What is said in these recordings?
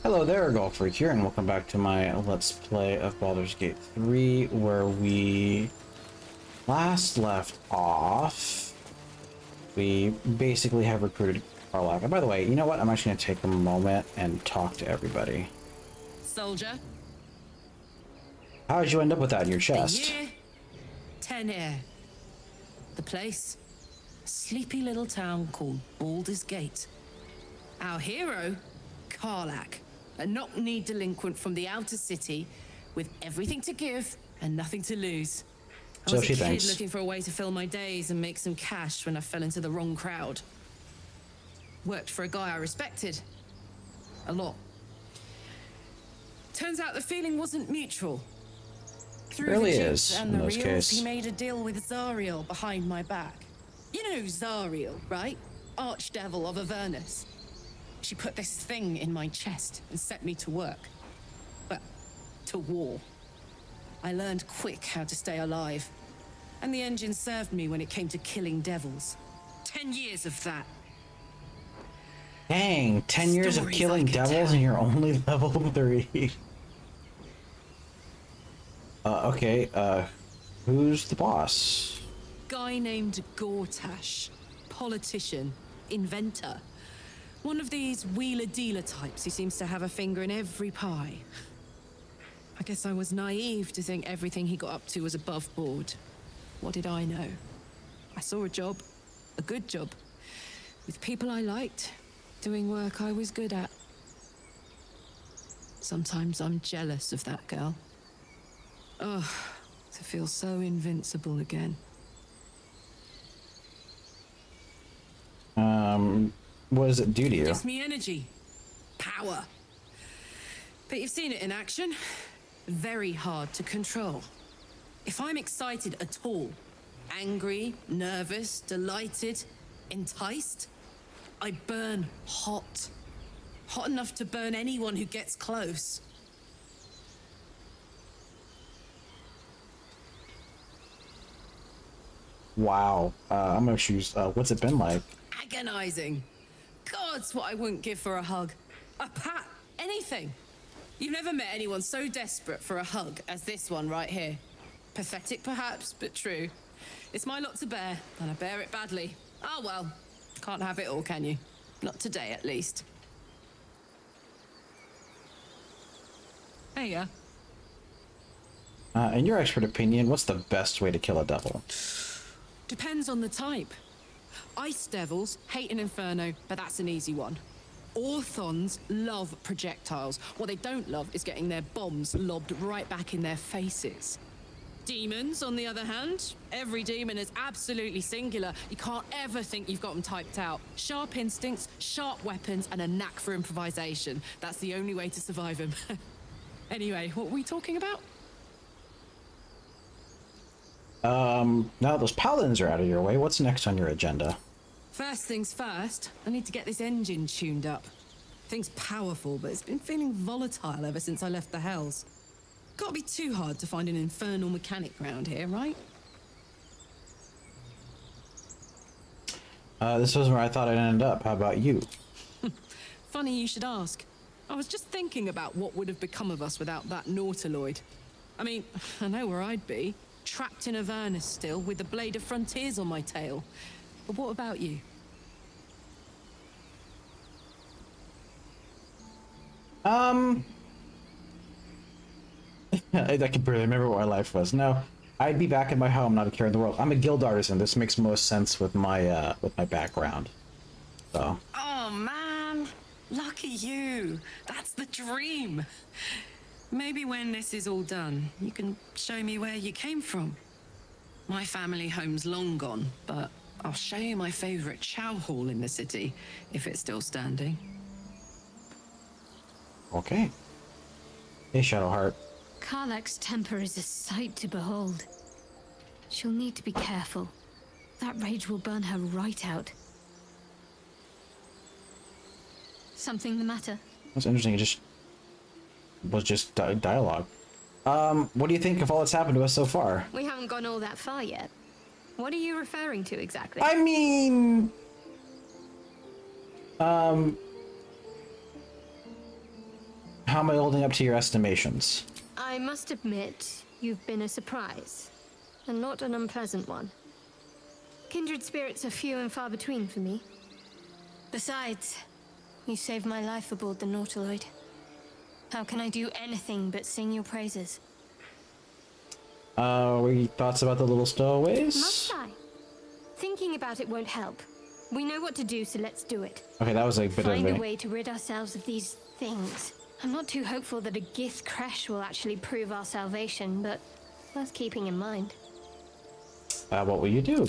Hello there, Golfer here, and welcome back to my Let's Play of Baldur's Gate 3, where we last left off. We basically have recruited Karlach. And by the way, you know what? I'm actually going to take a moment and talk to everybody. Soldier. How did you end up with that in your A chest? year, 10 air. The place, a sleepy little town called Baldur's Gate. Our hero, Karlach, a knock-knee delinquent from the outer city with everything to give and nothing to lose. I So was she a kid thinks. looking for a way to fill my days and make some cash when I fell into the wrong crowd. Worked for a guy I respected. A lot. Turns out the feeling wasn't mutual. Through Really the is, jigs and in the those reels, cases. he made a deal with Zariel behind my back. You know Zariel, right? Archdevil of Avernus. She put this thing in my chest and set me to work. Well, to war. I learned quick how to stay alive. And the engine served me when it came to killing devils. 10 years of that. Dang, 10 years of Stories killing I could devils tell. and you're only level 3. Okay, who's the boss? Guy named Gortash. Politician. Inventor. One of these wheeler-dealer types who seems to have a finger in every pie. I guess I was naive to think everything he got up to was above board. What did I know? I saw a job, a good job, with people I liked, doing work I was good at. Sometimes I'm jealous of that girl. Oh, to feel so invincible again. What does it do to you? Gives me energy. Power. But you've seen it in action. Very hard to control. If I'm excited at all, angry, nervous, delighted, enticed, I burn hot. Hot enough to burn anyone who gets close. Wow. I'm gonna choose, what's it been like? Agonizing. God's what I wouldn't give for a hug. A pat. Anything. You've never met anyone so desperate for a hug as this one right here. Pathetic perhaps, but true. It's my lot to bear, and I bear it badly. Ah well, can't have it all, can you? Not today, at least. There you go. In your expert opinion, what's the best way to kill a devil? Depends on the type. Ice devils hate an inferno, but that's an easy one. Orthons love projectiles. What they don't love is getting their bombs lobbed right back in their faces. Demons, on the other hand, every demon is absolutely singular. You can't ever think you've got them typed out. Sharp instincts, sharp weapons, and a knack for improvisation. That's the only way to survive them. Anyway, what were we talking about? Now those paladins are out of your way, what's next on your agenda? First things first, I need to get this engine tuned up. Thing's powerful, but it's been feeling volatile ever since I left the Hells. Can't be too hard to find an infernal mechanic around here, right? This wasn't where I thought I'd end up. How about you? Funny you should ask. I was just thinking about what would have become of us without that Nautiloid. I mean, I know where I'd be. Trapped in Avernus still, with the Blade of Frontiers on my tail. But what about you? I can barely remember what my life was. No, I'd be back in my home, not a care in the world. I'm a guild artisan. This makes most sense with my background. So. Oh man, lucky you. That's the dream. Maybe when this is all done, you can show me where you came from. My family home's long gone, but I'll show you my favorite chow hall in the city, if it's still standing. Okay. Hey, Shadowheart. Karlach's temper is a sight to behold. She'll need to be careful. That rage will burn her right out. Something the matter? That's interesting. It just was just dialogue. What do you think of all that's happened to us so far? We haven't gone all that far yet. What are you referring to exactly? I mean, How am I holding up to your estimations? I must admit, you've been a surprise, and not an unpleasant one. Kindred spirits are few and far between for me. Besides, you saved my life aboard the Nautiloid. How can I do anything but sing your praises? Thoughts about the little stowaways? Must I? Thinking about it won't help. We know what to do, so let's do it. Okay, that was a bit Find of a way to rid ourselves of these things. I'm not too hopeful that a Gith crash will actually prove our salvation, but worth keeping in mind. What will you do?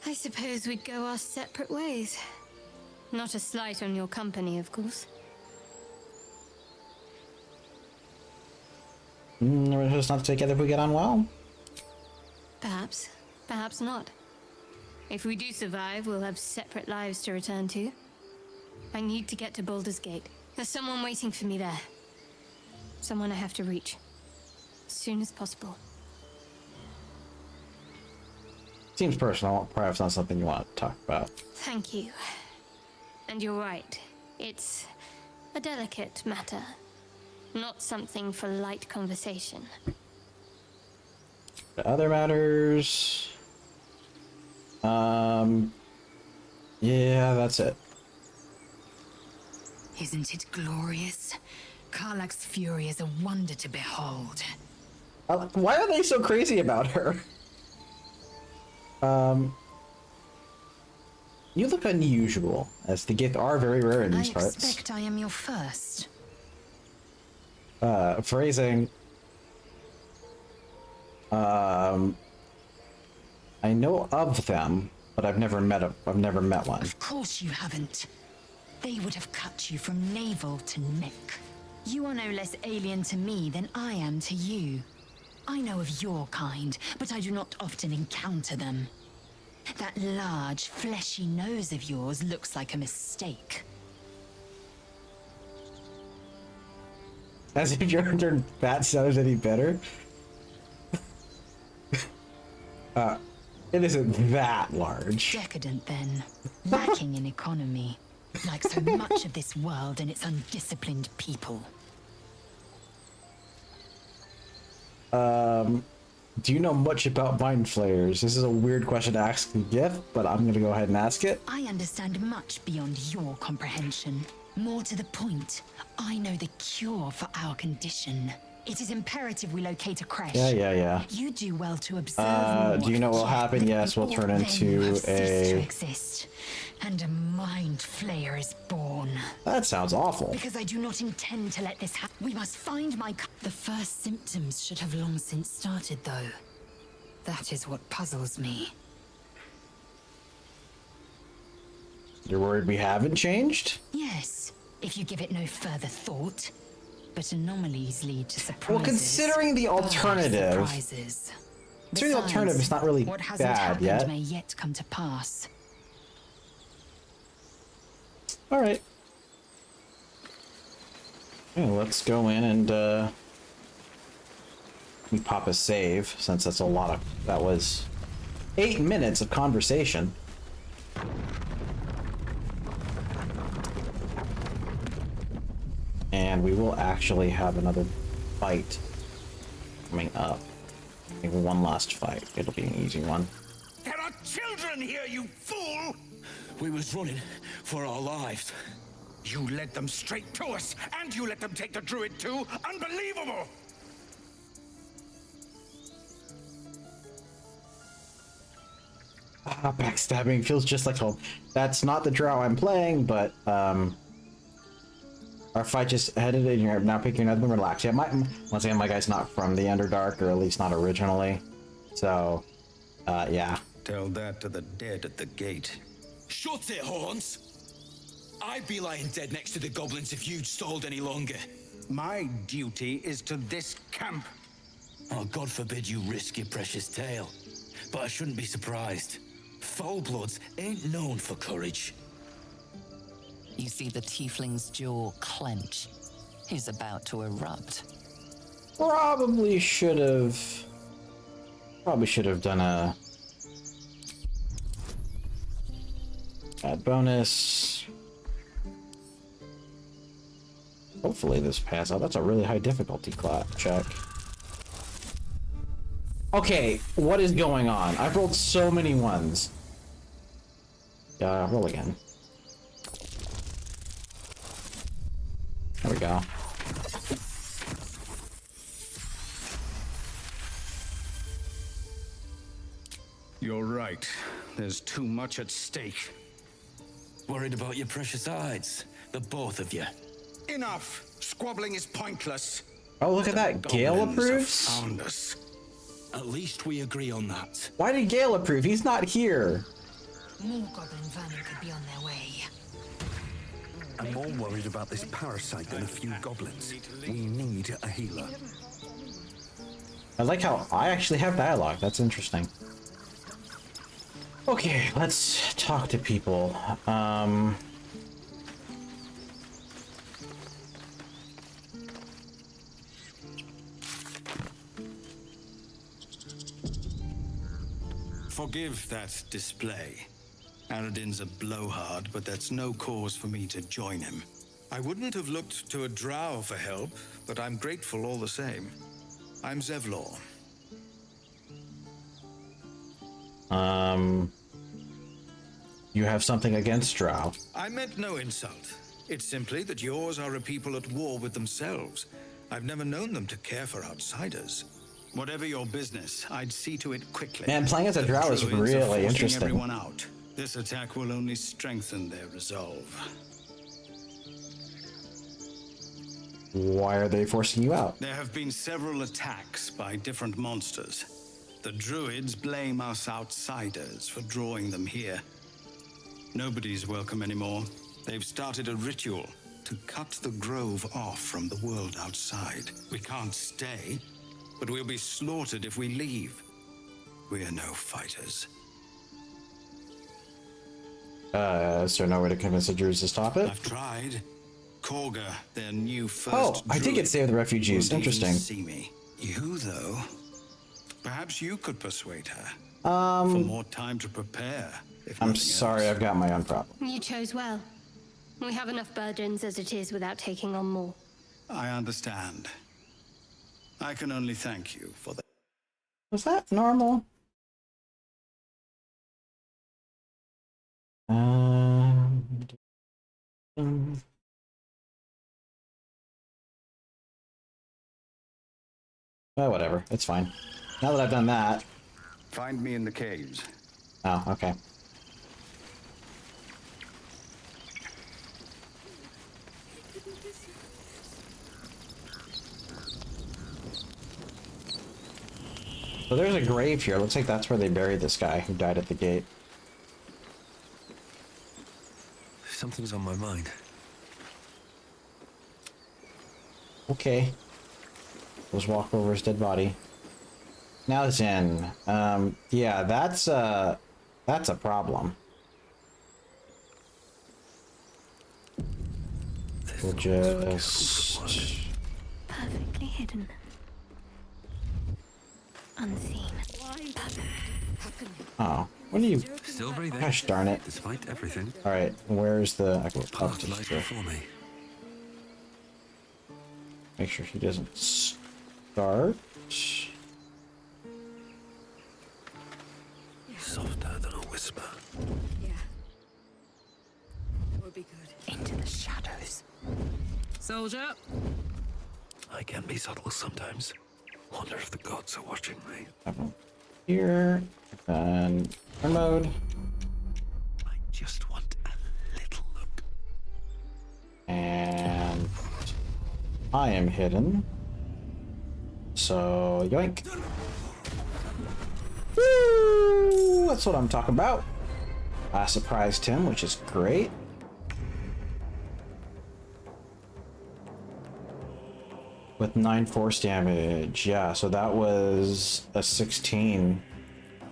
I suppose we'd go our separate ways. Not a slight on your company, of course. We're just not together if we get on well? Perhaps. Perhaps not. If we do survive, we'll have separate lives to return to. I need to get to Baldur's Gate. There's someone waiting for me there. Someone I have to reach. As soon as possible. Seems personal. Perhaps not something you want to talk about. Thank you. And you're right. It's a delicate matter. Not something for light conversation. The other matters... Yeah, that's it. Isn't it glorious? Karlach's fury is a wonder to behold. Why are they so crazy about her? You look unusual, as the Gith are very rare in these I parts. expect I am your first. Phrasing. I know of them, but I've never met one. Of course you haven't. They would have cut you from navel to neck. You are no less alien to me than I am to you. I know of your kind, but I do not often encounter them. That large, fleshy nose of yours looks like a mistake. As if your turn fat sounds any better. It isn't that large. Decadent, then. Lacking in economy. Like so much of this world and its undisciplined people. Do you know much about mind flayers? This is a weird question to ask a Gith, but I'm gonna go ahead and ask it. I understand much beyond your comprehension. More to the point, I know the cure for our condition. It is imperative we locate a creche. Yeah. You do well to observe. Do you know what will happen? Yes, we'll turn into to exist, and a mind flayer is born. That sounds awful. Because I do not intend to let this happen. We must find my. The first symptoms should have long since started, though. That is what puzzles me. You're worried we haven't changed? Yes, if you give it no further thought. But anomalies lead to surprises. Well, considering the alternative, it's not really what hasn't bad happened yet. May yet come to pass. All right. Yeah, let's go in and we pop a save, since that's a lot of. That was 8 minutes of conversation. And we will actually have another fight coming up. I think one last fight. It'll be an easy one. There are children here, you fool! We was running for our lives. You led them straight to us, and you let them take the Druid too? Unbelievable! Backstabbing feels just like home. That's not the Drow I'm playing, but our fight just headed in. You're now picking another one. Relax. Yeah, once again, my guy's not from the Underdark, or at least not originally. So, yeah. Tell that to the dead at the gate. Shut it, Horns! I'd be lying dead next to the goblins if you'd stalled any longer. My duty is to this camp. Oh, God forbid you risk your precious tail. But I shouldn't be surprised. Foulbloods ain't known for courage. You see the tiefling's jaw clench. He's about to erupt. Probably should have done a add bonus. Hopefully this passes out. That's a really high difficulty check. Okay, what is going on? I've rolled so many ones. Roll again. There we go. You're right. There's too much at stake. Worried about your precious hides, the both of you. Enough! Squabbling is pointless. Oh, look at that. Gale Goblins have approves? found us. At least we agree on that. Why did Gale approve? He's not here. More goblin vermin could be on their way. I'm more worried about this parasite than a few goblins. We need a healer. I like how I actually have dialogue. That's interesting. Okay, let's talk to people. Forgive that display. Aradin's a blowhard, but that's no cause for me to join him. I wouldn't have looked to a drow for help, but I'm grateful all the same. I'm Zevlor. You have something against Drow. I meant no insult. It's simply that yours are a people at war with themselves. I've never known them to care for outsiders. Whatever your business, I'd see to it quickly. Man, playing as a Drow is Druids are really forcing interesting. everyone out. This attack will only strengthen their resolve. Why are they forcing you out? There have been several attacks by different monsters. The Druids blame us outsiders for drawing them here. Nobody's welcome anymore. They've started a ritual to cut the grove off from the world outside. We can't stay, but we'll be slaughtered if we leave. We're no fighters. Is there no way to convince the Druids to stop it? I've tried. Korga, their new first Oh, I did get Druid, saved the refugees. won't even Interesting. see me. You, though, perhaps you could persuade her. For more time to prepare. If I'm nothing sorry, else. I've got my own problem. You chose well. We have enough burdens as it is without taking on more. I understand. I can only thank you for that. Was that normal? Well, whatever. It's fine. Now that I've done that. Find me in the caves. Oh, okay. So there's a grave here. Looks like that's where they buried this guy who died at the gate. Something's on my mind. Okay. Let's walk over his dead body. Now it's in. Yeah, that's a problem. We'll just... Perfectly hidden. Unseen. Oh, when do you... Still breathing. Gosh darn it. Despite everything. Alright, where's the... I go up Past to life here. before me. Make sure he doesn't start. Softer than a whisper. Yeah. Would be good. Into the shadows. Soldier. I can be subtle sometimes. Wonder if the gods are watching me. Here, and turn mode. I just want a little look. And I am hidden. So, yoink. Woo! That's what I'm talking about. I surprised him, which is great. With 9 force damage. Yeah, so that was a 16.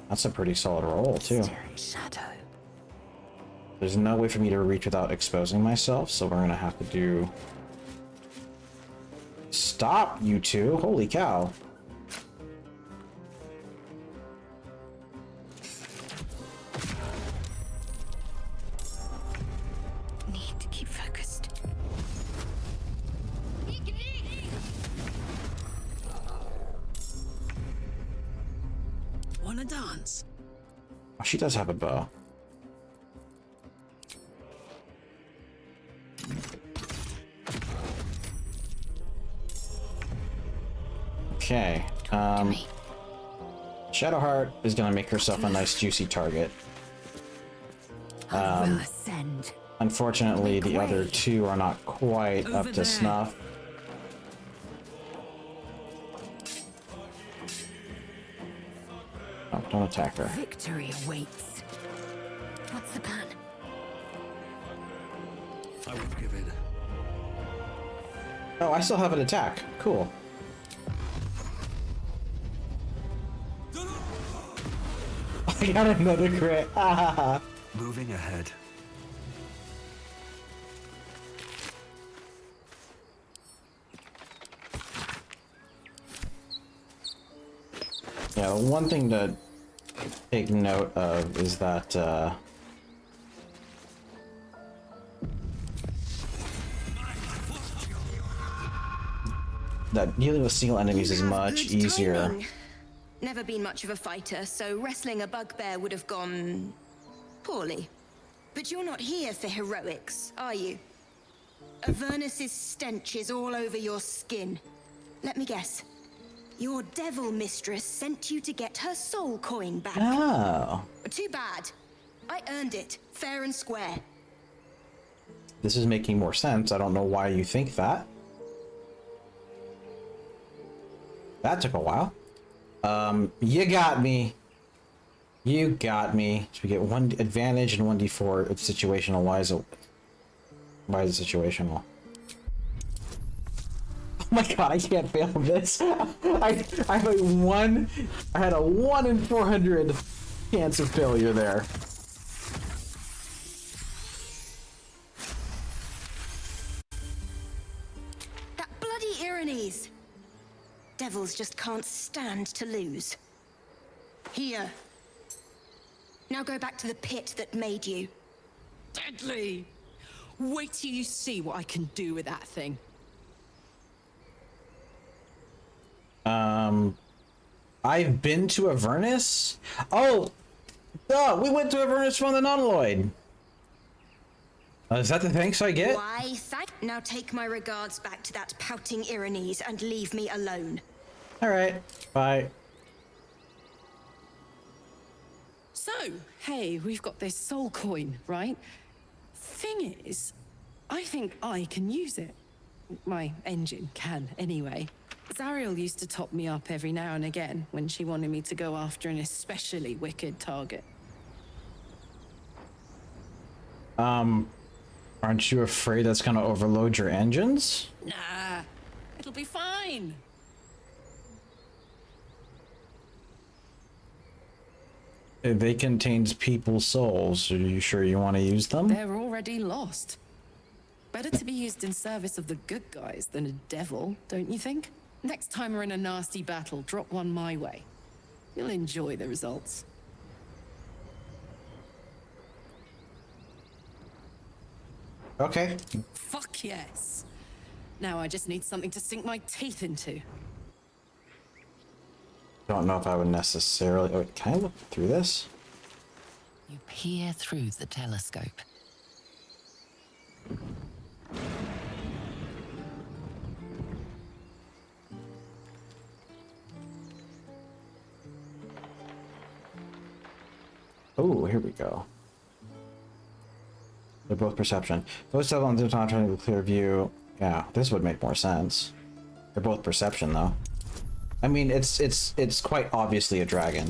That's a pretty solid roll, too. Shadow. There's no way for me to reach without exposing myself, so we're gonna have to do... Stop, you two! Holy cow! Need to keep focused. dance? Oh, she does have a bow. Okay. Shadowheart is gonna make herself a nice juicy target. I will ascend. Unfortunately, the other two are not quite up to snuff. Oh, don't attack her. Victory awaits. What's the plan? I won't give in. Oh, I still have an attack. Cool. I got another crit. Moving ahead. Yeah, one thing to take note of is that that dealing with single enemies is much easier. Timing. Never been much of a fighter, so wrestling a bugbear would have gone poorly. But you're not here for heroics, are you? Avernus's stench is all over your skin. Let me guess. Your devil mistress sent you to get her soul coin back. Oh. Too bad. I earned it, fair and square. This is making more sense. I don't know why you think that. That took a while. You got me. You got me. So we get 1 advantage and 1d4. It's situational. Why is it situational? Oh my god, I can't fail this. I have a 1. I had a 1 in 400 chance of failure there. That bloody Irenes. Devils just can't stand to lose. Here. Now go back to the pit that made you. Deadly! Wait till you see what I can do with that thing. I've been to Avernus? Oh! Duh, we went to Avernus from the Nautiloid. Is that the thanks I get? Why, now take my regards back to that pouting Irenes and leave me alone. Alright, bye. So, hey, we've got this soul coin, right? Thing is, I think I can use it. My engine can, anyway. Zariel used to top me up every now and again when she wanted me to go after an especially wicked target. Aren't you afraid that's gonna overload your engines? Nah, it'll be fine. They contains people's souls. Are you sure you want to use them? They're already lost. Better to be used in service of the good guys than a devil, don't you think? Next time we're in a nasty battle, drop one my way. You'll enjoy the results. Okay. Fuck yes. Now I just need something to sink my teeth into. Don't know if I would necessarily... Oh, can I look through this? You peer through the telescope. Oh, here we go. They're both perception. Both still on the time trying to clear view. Yeah, this would make more sense. They're both perception though. I mean, it's quite obviously a dragon.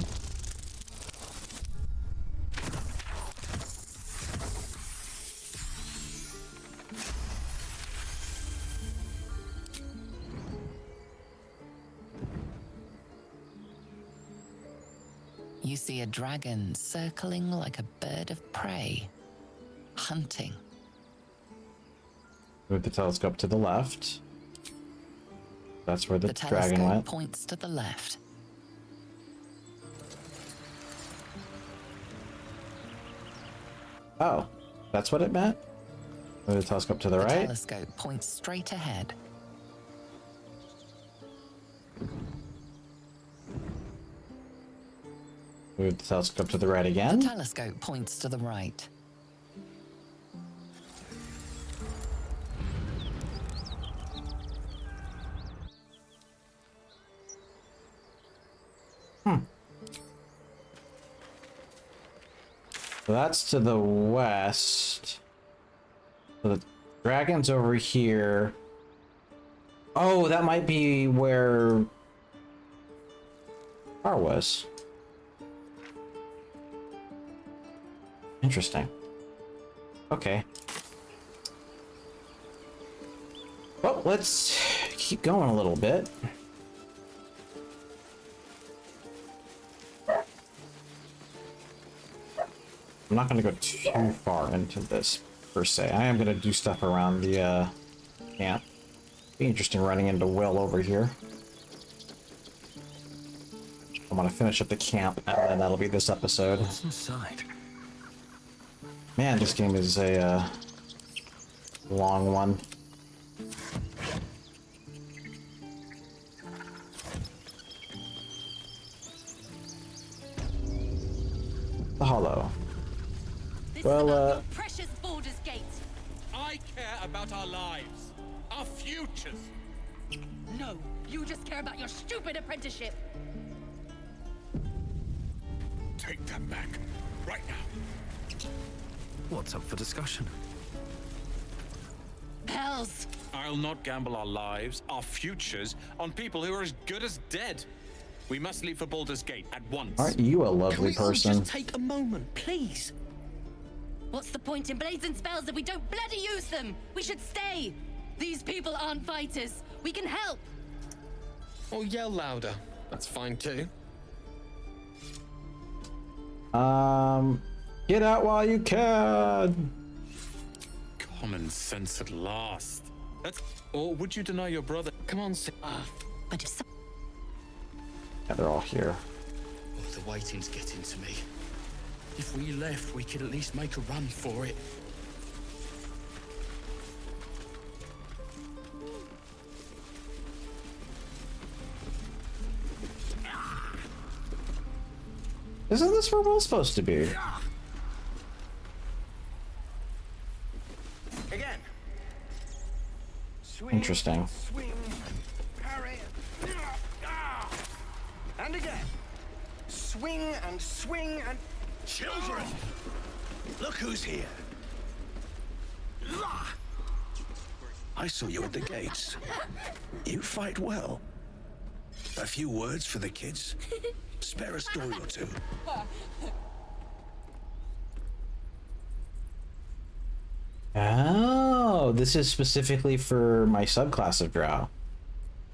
You see a dragon circling like a bird of prey, hunting. Move the telescope to the left. That's where the dragon telescope went. points to the left. Oh, that's what it meant? Move the telescope to the The right? telescope points straight ahead. Move the telescope to the right The again. telescope points to the right. So that's to the west. So the dragon's over here. Oh, that might be where Car was. Interesting. Okay. Well, let's keep going a little bit. I'm not going to go too far into this, per se. I am going to do stuff around the camp. Be interesting running into Will over here. I want to finish up the camp, and then that'll be this episode. What's inside? Man, this game is a long one. The Hollow. Well, Precious Baldur's Gate. I care about our lives, our futures. No, you just care about your stupid apprenticeship. Take that back, right now. What's up for discussion? Hells. I'll not gamble our lives, our futures, on people who are as good as dead. We must leave for Baldur's Gate at once. aren't you a lovely person? Just take a moment, please. What's the point in blazing spells if we don't bloody use them? We should stay. These people aren't fighters. We can help. Or yell louder. That's fine too. Get out while you can. Common sense at last. Or would you deny your brother? Come on, But if some Yeah, they're all here. Oh, the waiting's getting to me. If we left, we could at least make a run for it. Isn't this where Will's supposed to be? Again. Swing, Interesting. swing, parry, and again. Swing and swing and... Children! Look who's here. I saw you at the gates. You fight well. A few words for the kids. Spare a story or two. Oh, this is specifically for my subclass of Drow.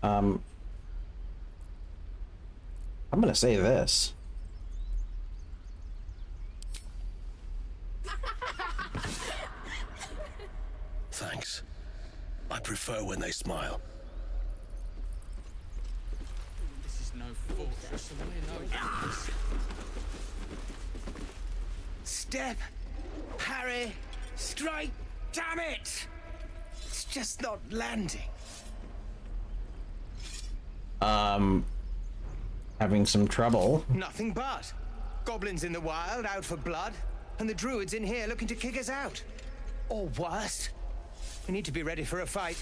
I'm gonna say this. Thanks. I prefer when they smile. This is no fortress, and we're no enemies. Step, parry, strike, damn it! It's just not landing. Having some trouble. Nothing but. Goblins in the wild, out for blood, and the druids in here looking to kick us out. Or worse. We need to be ready for a fight.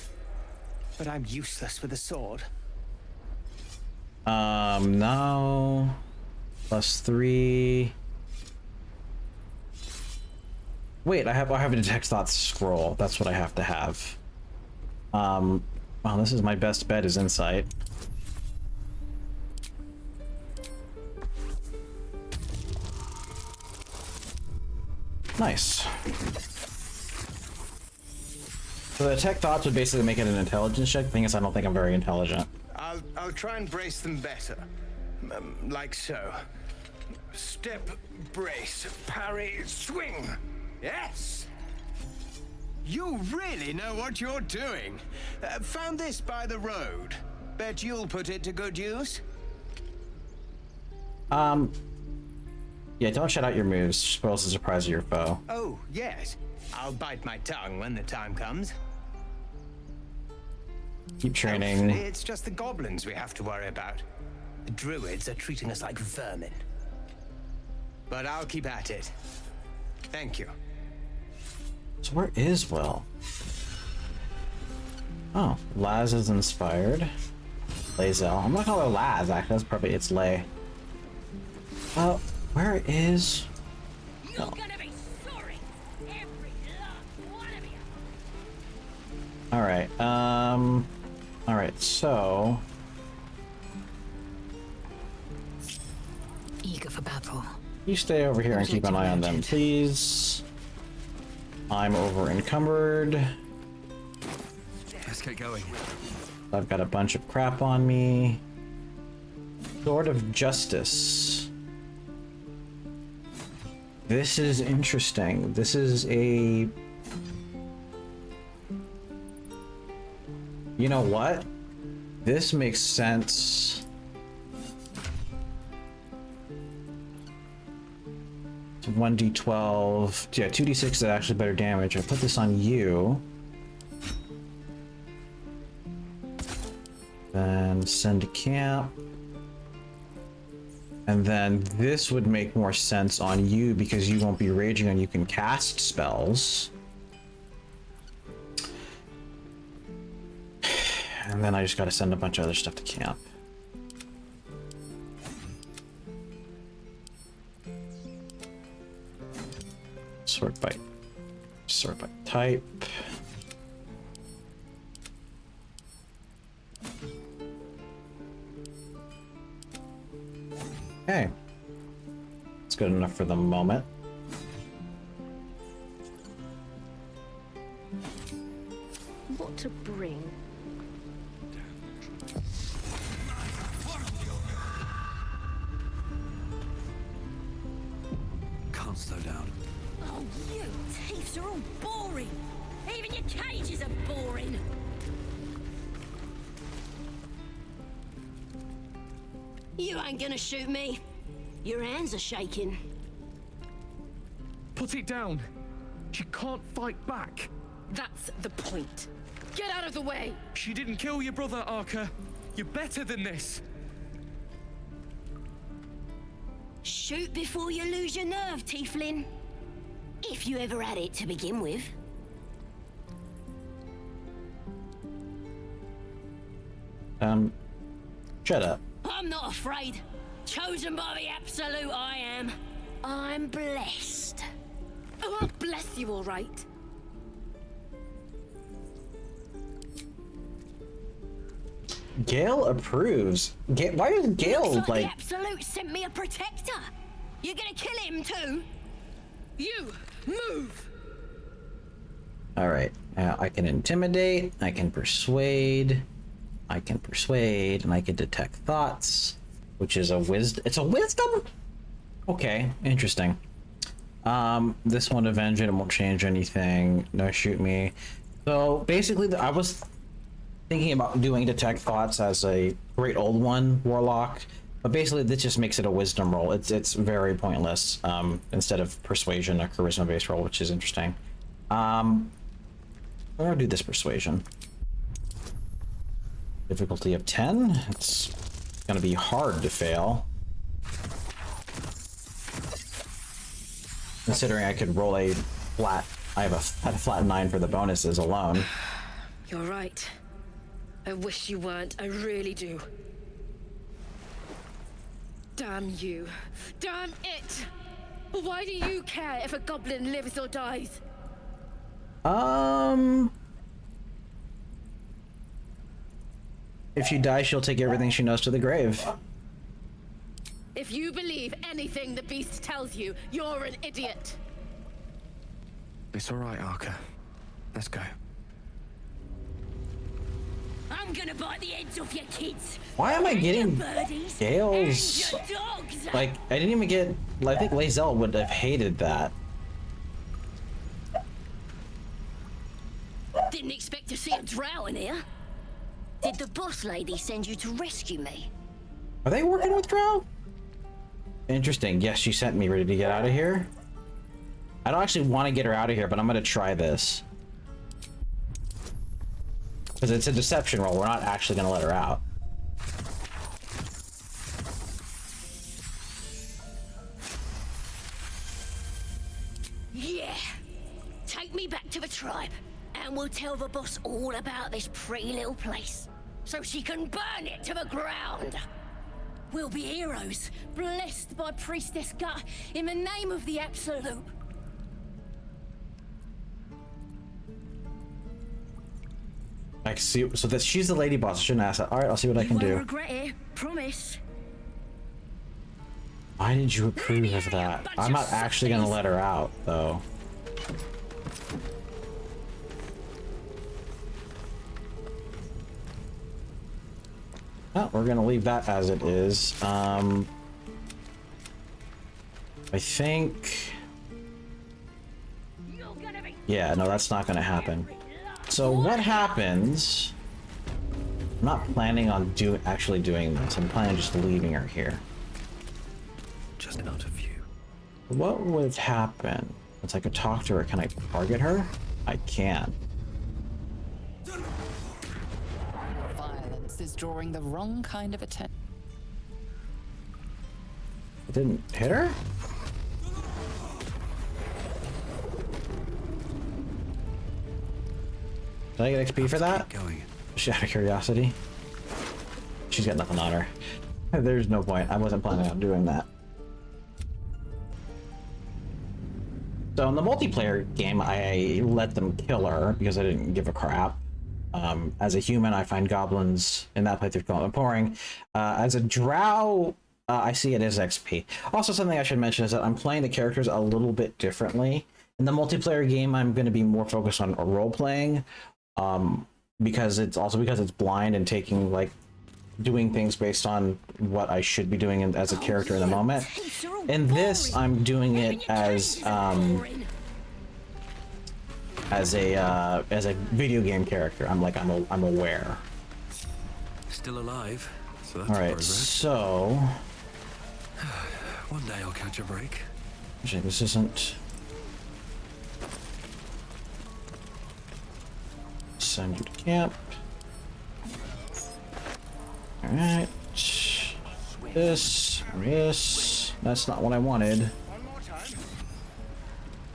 But I'm useless with a sword. No. +3. Wait, I have a detect thoughts scroll. That's what I have to have. Wow, this is my best bet is insight. Nice. So the detect thoughts would basically make it an intelligence check. The thing is, I don't think I'm very intelligent. I'll try and brace them better. Like so. Step, brace, parry, swing. Yes! You really know what you're doing. Found this by the road. Bet you'll put it to good use. Yeah, don't shout out your moves. Spoils the surprise of your foe. Oh, yes. I'll bite my tongue when the time comes. Keep training. Hopefully it's just the goblins we have to worry about. The druids are treating us like vermin. but I'll keep at it. Thank you. So where is Will? Oh, Laz is inspired. Lae'Zel. I'm gonna call her Laz, actually. That's probably, it's Lay. Where is... You're gonna be sorry. Every last one of you. Alright, alright, so... Eager for battle. You stay over here and keep an eye on them, please. I'm over encumbered. Let's get going. I've got a bunch of crap on me. Sword of Justice. This is interesting. This is a... You know what? This makes sense. It's 1d12. Yeah, 2d6 is actually better damage. I'll put this on you. Then send to camp. And then this would make more sense on you because you won't be raging and you can cast spells. And then I just gotta send a bunch of other stuff to camp. Sort by type. Okay. It's good enough for the moment. What to bring? Can't slow down. Oh, you thieves are all boring. Even your cages are boring. You ain't gonna shoot me. Your hands are shaking. Put it down. She can't fight back. That's the point. Get out of the way! She didn't kill your brother, Arca. You're better than this. Shoot before you lose your nerve, Tiefling. If you ever had it to begin with. Shut up. I'm not afraid. Chosen by the Absolute, I am. I'm blessed. Oh, I'll bless you, all right. Gale approves. Why is Gale Looks like... the Absolute sent me a protector. You're gonna kill him too? You, move! Alright, I can intimidate, I can persuade, and I can detect thoughts, which is a wisdom. It's a wisdom? Okay, interesting. This one, avenge it, won't change anything. No, shoot me. So basically, I was thinking about doing detect thoughts as a great old one, Warlock, but basically this just makes it a wisdom roll. It's very pointless. Instead of persuasion, a charisma-based roll, which is interesting. I'm gonna do this persuasion. Difficulty of 10. It's gonna be hard to fail. Considering I could roll a flat, I have a flat 9 for the bonuses alone. You're right. I wish you weren't, I really do. Damn you. Damn it! Why do you care if a goblin lives or dies? If she dies, she'll take everything she knows to the grave. If you believe anything the beast tells you, you're an idiot. It's all right, Arca. Let's go. I'm gonna bite the heads off your kids. Why am I getting birdies, Gale's? and your dogs. Like, I didn't even get... I think Lae'Zel would have hated that. Didn't expect to see a drow in here. Did the boss lady send you to rescue me? Are they working with Drow? Interesting. Yes, she sent me. Ready to get out of here? I don't actually want to get her out of here, but I'm going to try this. Because it's a deception roll. We're not actually going to let her out. tell the boss all about this pretty little place, so she can burn it to the ground. We'll be heroes, blessed by Priestess Gut, in the name of the Absolute. I see. So that she's the lady boss. I shouldn't ask that. All right, I'll see what I can You do. won't regret it, promise. Why did you approve of that? I'm not actually gonna let her out, though. Well, we're gonna leave that as it is. I think... Yeah, no, that's not gonna happen. So what happens... I'm not planning on actually doing this. I'm planning on just leaving her here. Just out of view. What would happen? Once I could talk to her, can I target her? I can. Violence is drawing the wrong kind of attention. It didn't hit her? Did I get XP for that? Just out of curiosity. She's got nothing on her. There's no point. I wasn't planning on doing that. So in the multiplayer game, I let them kill her because I didn't give a crap. As a human, I find goblins in that playthrough called boring. As a drow, I see it as XP. Also, something I should mention is that I'm playing the characters a little bit differently. In the multiplayer game, I'm going to be more focused on role playing, because it's blind and taking doing things based on what I should be doing as a character in the moment. In this, I'm doing it as a video game character. I'm aware. Still alive, so that's all right. progress. So one day I'll catch a break. Actually, this isn't. Send you to camp. All right. This. That's not what I wanted.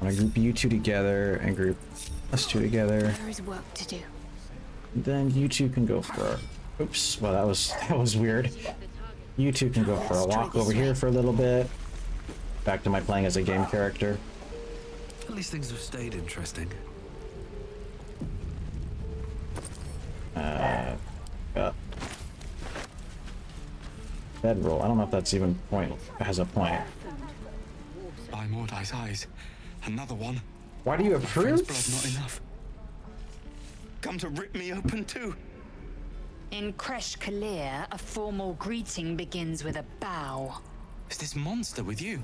I want to group you two together and group us two together. There is work to do. Then you two can go for. Oops. Well, that was weird. You two can go for a walk over here for a little bit. Back to my playing as a game character. At least things have stayed interesting. Bedroll. I don't know if that's even has a point. By Mordai's eyes, another one. Why do you approve? Blood not enough. Come to rip me open too. In Kresh Kalir, a formal greeting begins with a bow. Is this monster with you?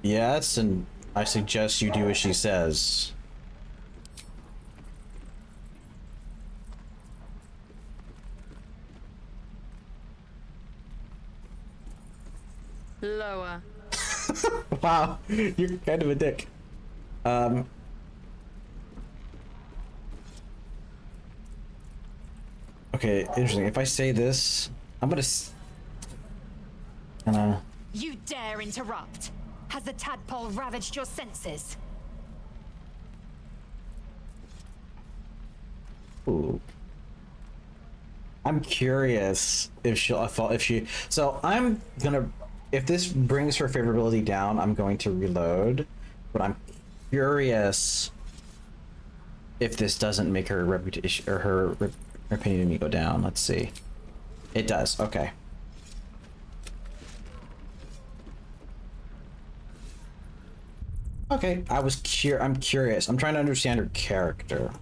Yes, and I suggest you do as she says. Lower. Wow, you're kind of a dick. Okay, interesting. If I say this, I'm gonna. You dare interrupt? Has the tadpole ravaged your senses? Ooh. I'm curious if she. So I'm gonna. If this brings her favorability down, I'm going to reload. But I'm curious if this doesn't make her reputation or her opinion of me go down. Let's see. It does. Okay. Okay. I'm curious. I'm trying to understand her character.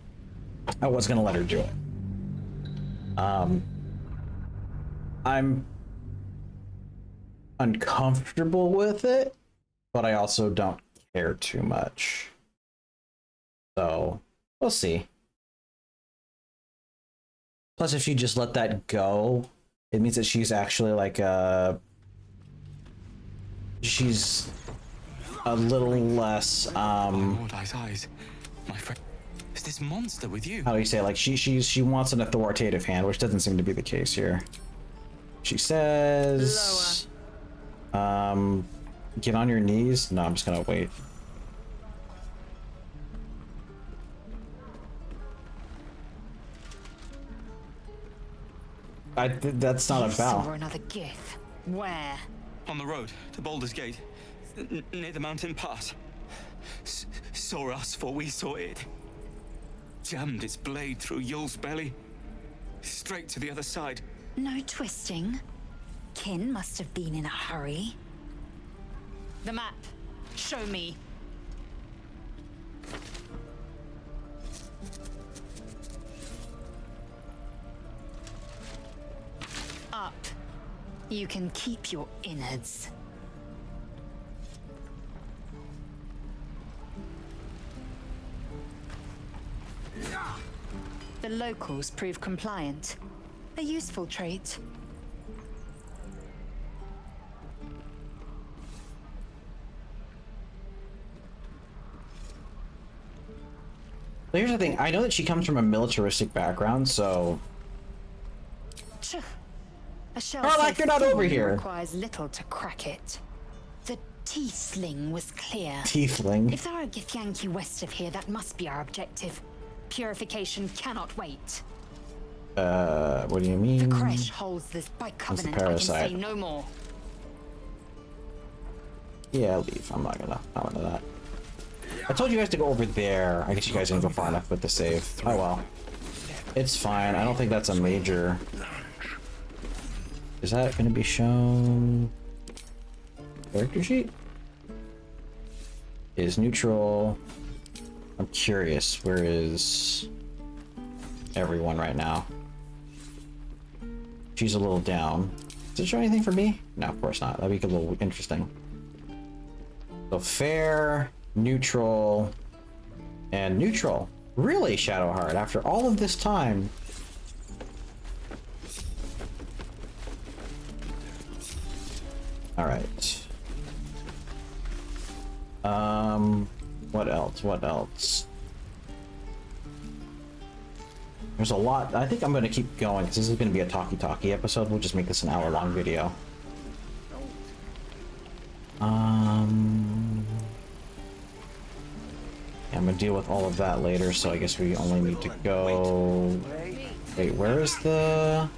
I was gonna let her do it. I'm uncomfortable with it, but I also don't care too much. So we'll see. Plus, if you just let that go, it means that she's actually she's a little less Eyes. My friend, is this monster with you? how do you say, she wants an authoritative hand, which doesn't seem to be the case here. She says get on your knees. No, I'm just gonna wait. That's not a bow. Saw another Gith. Where? On the road to Baldur's Gate, near the mountain pass. Saw us, for we saw it. Jammed its blade through Yul's belly, straight to the other side. No twisting. Kin must have been in a hurry. The map. Show me. Up. You can keep your innards. The locals prove compliant. A useful trait. So here's the thing, I know that she comes from a militaristic background, so... A shell Karlach, you're not over here. Requires little to crack it. The Tiefling was clear. Tiefling? If there are Githyanki west of here, that must be our objective. Purification cannot wait. What do you mean? The Kresh holds this by covenant. I can say no more. Yeah, leave. I'm not gonna do that. I told you guys to go over there. I guess you guys didn't go far enough with the save. Oh well. It's fine. I don't think that's a major... Is that gonna be shown? Character sheet? Is neutral. I'm curious, where is everyone right now? She's a little down. Does it show anything for me? No, of course not. That'd be a little interesting. So fair, neutral, and neutral. Really, Shadowheart, after all of this time. Alright. What else? What else? There's a lot. I think I'm going to keep going because this is going to be a talkie-talkie episode. We'll just make this an hour-long video. Yeah, I'm going to deal with all of that later, so I guess we only need to go... Wait, where is the...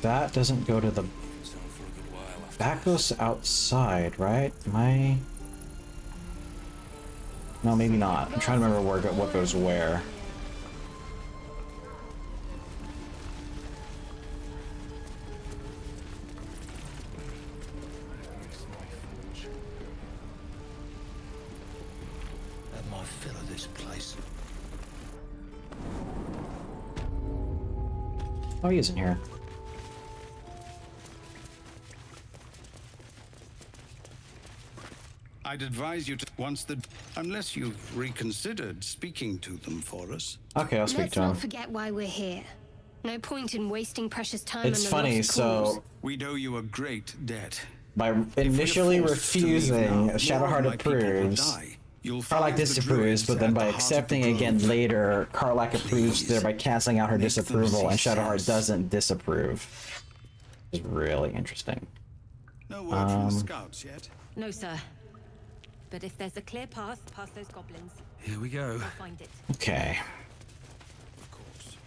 That doesn't go to the... That goes outside, right? No, maybe not. I'm trying to remember what goes where. Have my fill of this place. Oh, he is in here. I'd advise you to unless you've reconsidered speaking to them for us. Okay, I'll speak Let's to him. not forget why we're here. No point in wasting precious time. It's funny, so we owe you a great debt. By initially refusing, Shadowheart approves. Karlach disapproves, but then by accepting again later, Karlach approves, thereby canceling out her disapproval, and Shadowheart doesn't disapprove. It's really interesting. No word from the scouts yet? No, sir. But if there's a clear path past those goblins, here we go. We'll find it. Okay. Of course.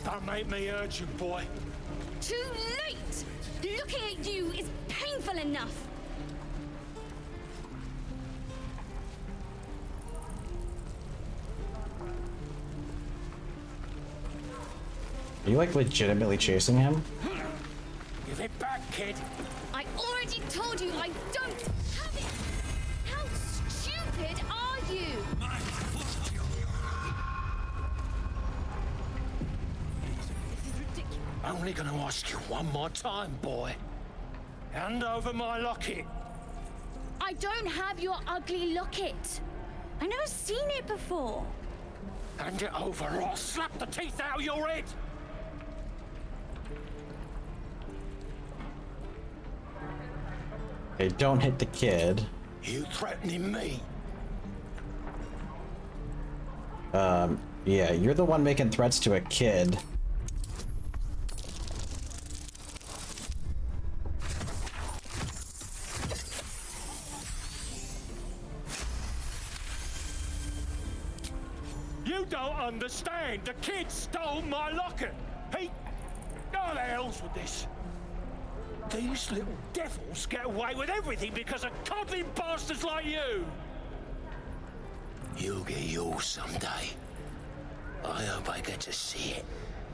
Don't make me urge you, boy. Too late! Looking at you is painful enough. Are you like legitimately chasing him? Give it back, kid. I already told you I don't have it. How stupid are you? This is ridiculous. Only gonna ask you one more time, boy. Hand over my locket. I don't have your ugly locket. I've never seen it before. Hand it over or I'll slap the teeth out of your head. Hey, don't hit the kid. You threatening me? Yeah, you're the one making threats to a kid. You don't understand. The kid stole my locket. He... Oh, the hell's with this? These little devils get away with everything because of coddling bastards like you. You'll get yours someday. I hope I get to see it.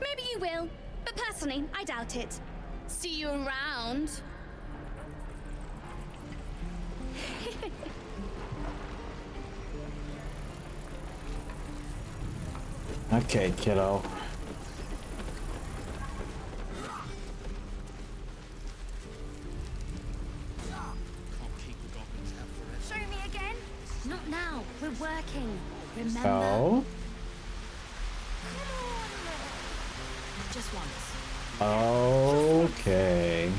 Maybe you will, but personally, I doubt it. See you around. Okay, kiddo. Show me again? Not now. We're working. Remember? Oh? Just once. Okay.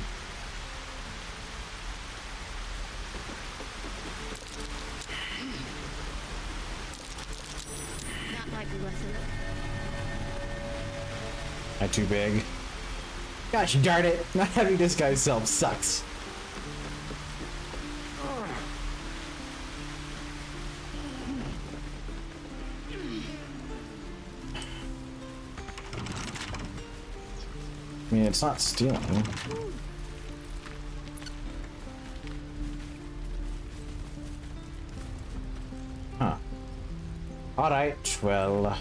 That might be worth a look. Not too big. Gosh darn it! Not having this guy's self sucks. I mean, it's not stealing. Huh. Alright, well...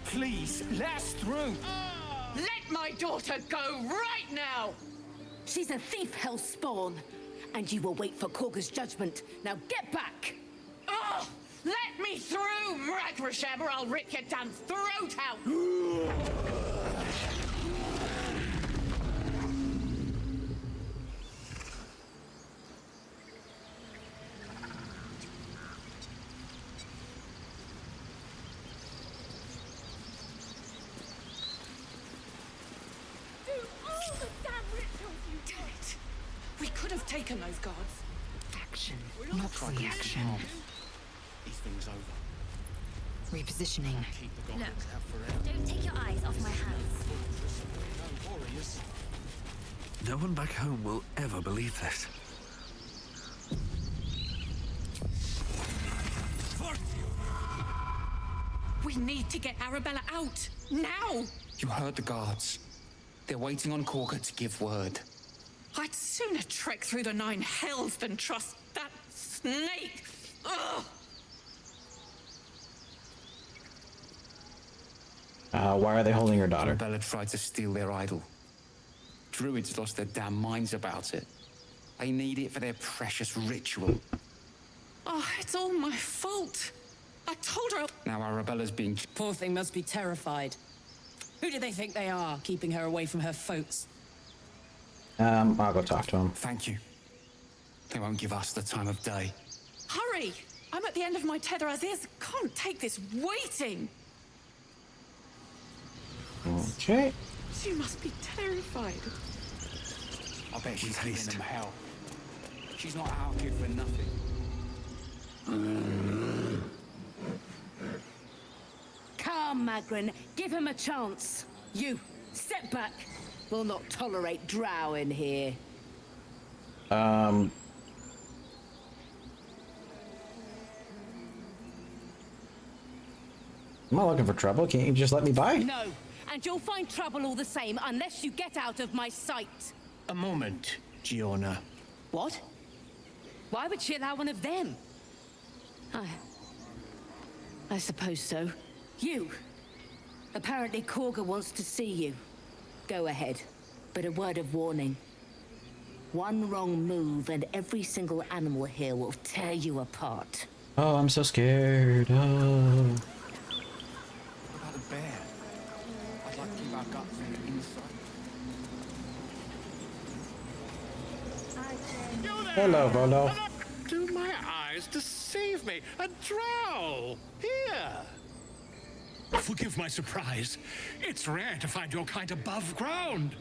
Please, let us through. Let my daughter go right now! She's a thief, hell spawn, and you will wait for Korga's judgment. Now get back! Oh, let me through, Ragrasham, or I'll rip your damn throat out! We could have taken those guards. Action, not reaction. These things over. Repositioning. Look, don't take your eyes off my hands. No one back home will ever believe this. We need to get Arabella out, now! You heard the guards. They're waiting on Korga to give word. I'd sooner trek through the 9 hells than trust that snake! Ugh! Why are they holding your daughter? Arabella tried to steal their idol. Druids lost their damn minds about it. They need it for their precious ritual. Oh, it's all my fault. I told her... Now Arabella's being... Poor thing must be terrified. Who do they think they are, keeping her away from her folks? I'll go talk to him. Thank you. They won't give us the time of day. Hurry! I'm at the end of my tether as is. Can't take this waiting. Okay. She must be terrified. I bet she's giving them hell. She's not out here for nothing. Calm, Magrin. Give him a chance. You, step back. We'll not tolerate drow in here. Am I looking for trouble? Can't you just let me by? No, and you'll find trouble all the same unless you get out of my sight. A moment, Giona. What? Why would she allow one of them? I suppose so. You. Apparently Korga wants to see you. Go ahead, but a word of warning. One wrong move and every single animal here will tear you apart. Oh, I'm so scared. Oh. What about a bear? I'd like to keep our guts on the inside. Hello, Volo. Do my eyes deceive me? A drow! Here! Forgive my surprise. It's rare to find your kind above ground.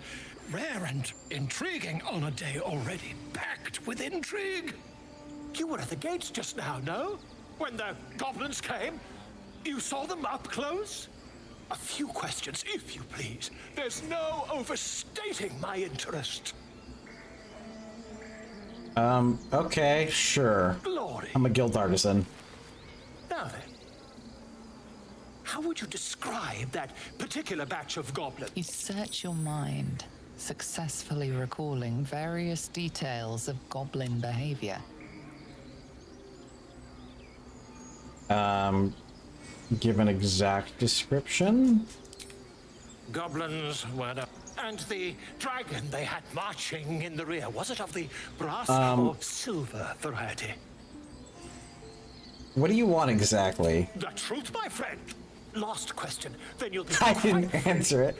Rare and intriguing on a day already packed with intrigue. You were at the gates just now, no? When the goblins came? You saw them up close? A few questions, if you please. There's no overstating my interest. Okay, sure. Glory. I'm a guild artisan. Now then, how would you describe that particular batch of goblins? You search your mind, successfully recalling various details of goblin behavior. Give an exact description? Goblins were the... And the dragon they had marching in the rear, was it of the brass or silver variety? What do you want exactly? The truth, my friend. Last question, then you'll be... I didn't answer it.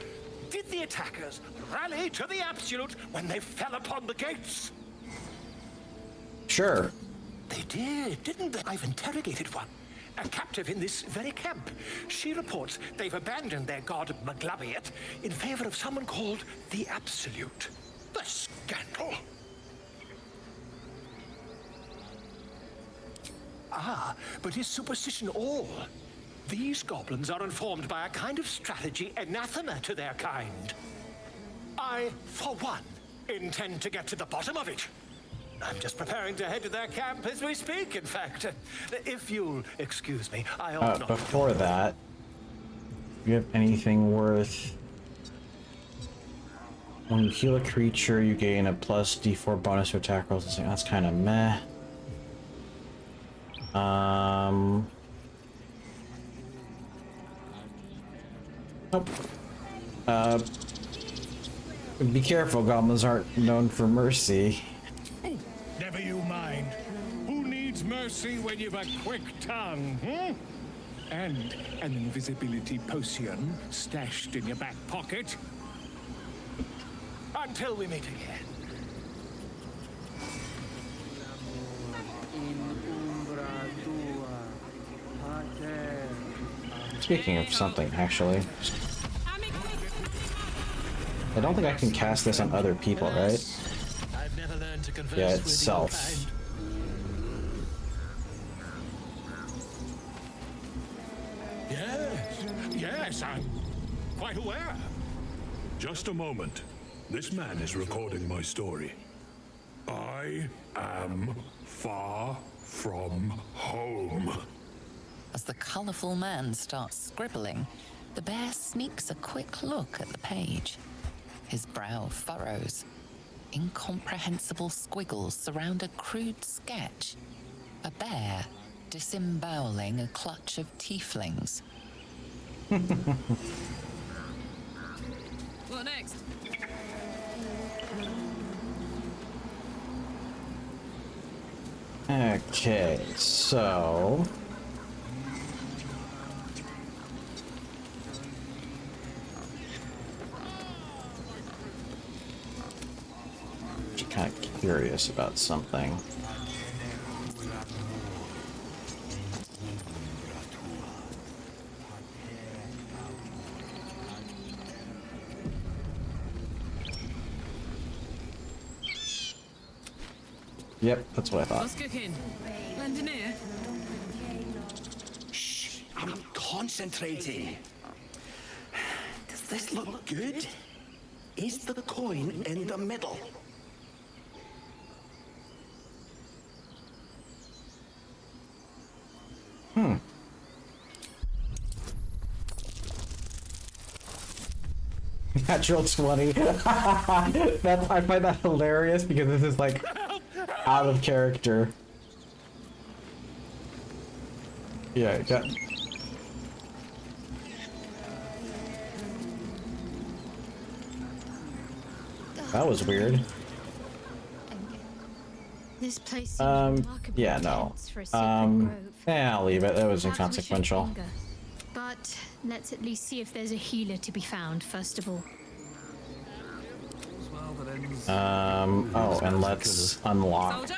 Did the attackers rally to the absolute when they fell upon the gates? Sure. They did, didn't they? I've interrogated one. A captive in this very camp. She reports they've abandoned their god Maglabiet in favor of someone called the Absolute. The scandal! Ah, but is superstition all? These goblins are informed by a kind of strategy anathema to their kind. I, for one, intend to get to the bottom of it. I'm just preparing to head to their camp as we speak, in fact. If you'll excuse me, I ought not... Before that, do you have anything worth... When you heal a creature, you gain a plus D4 bonus to attack rolls. That's kind of meh. Nope. Be careful, goblins aren't known for mercy. Never you mind. Who needs mercy when you've a quick tongue, hmm? And an invisibility potion stashed in your back pocket? Until we meet again. Speaking of something, actually. I don't think I can cast this on other people, right? I've never learned to converse Yeah, with itself. your kind. Yes, I'm quite aware. Just a moment. This man is recording my story. I am far from home. As the colourful man starts scribbling, the bear sneaks a quick look at the page. His brow furrows. Incomprehensible squiggles surround a crude sketch. A bear disemboweling a clutch of tieflings. What next? Okay, so... I'm kind of curious about something. Yep, that's what I thought. What's cooking? Lendoneer? Shh, I'm concentrating. Does this look good? Is the coin in the middle? Natural 20. I find that hilarious because this is like out of character. Yeah, got. That was weird. This place yeah, no. Yeah, I'll leave it. That was inconsequential. But let's at least see if there's a healer to be found, first of all. Oh, and let's unlock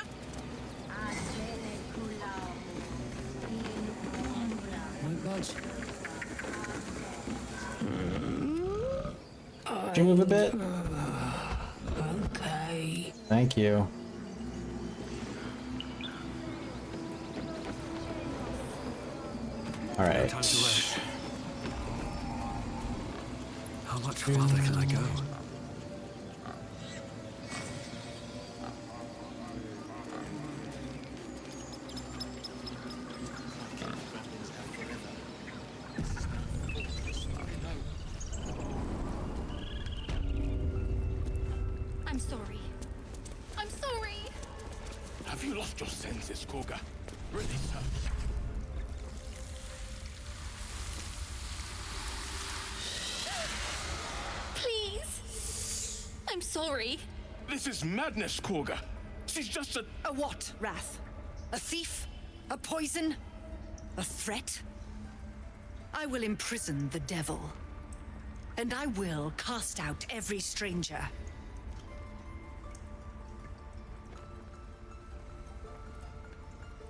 a bit? Okay. Thank you. All right. No time to rush. How much farther can I go? I'm sorry. I'm sorry. Have you lost your senses, Korga? Really, sir? Please. I'm sorry. This is madness, Korga. She's just a... A what, Wrath? A thief? A poison? A threat? I will imprison the devil. And I will cast out every stranger.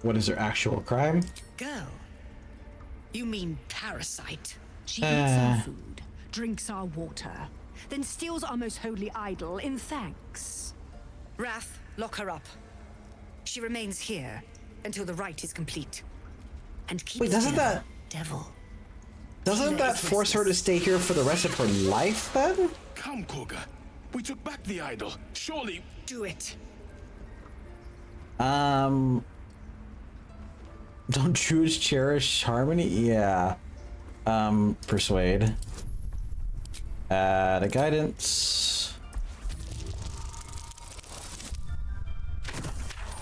What is her actual crime? Girl? You mean parasite? She eats our food, drinks our water, then steals our most holy idol in thanks. Wrath, lock her up. She remains here until the rite is complete. And keep Wait, doesn't that... devil. Doesn't that force her to stay here for the rest of her life, then? Come, Korga. We took back the idol. Surely... Do it. Don't Druids cherish harmony? Yeah. Persuade. Add a guidance.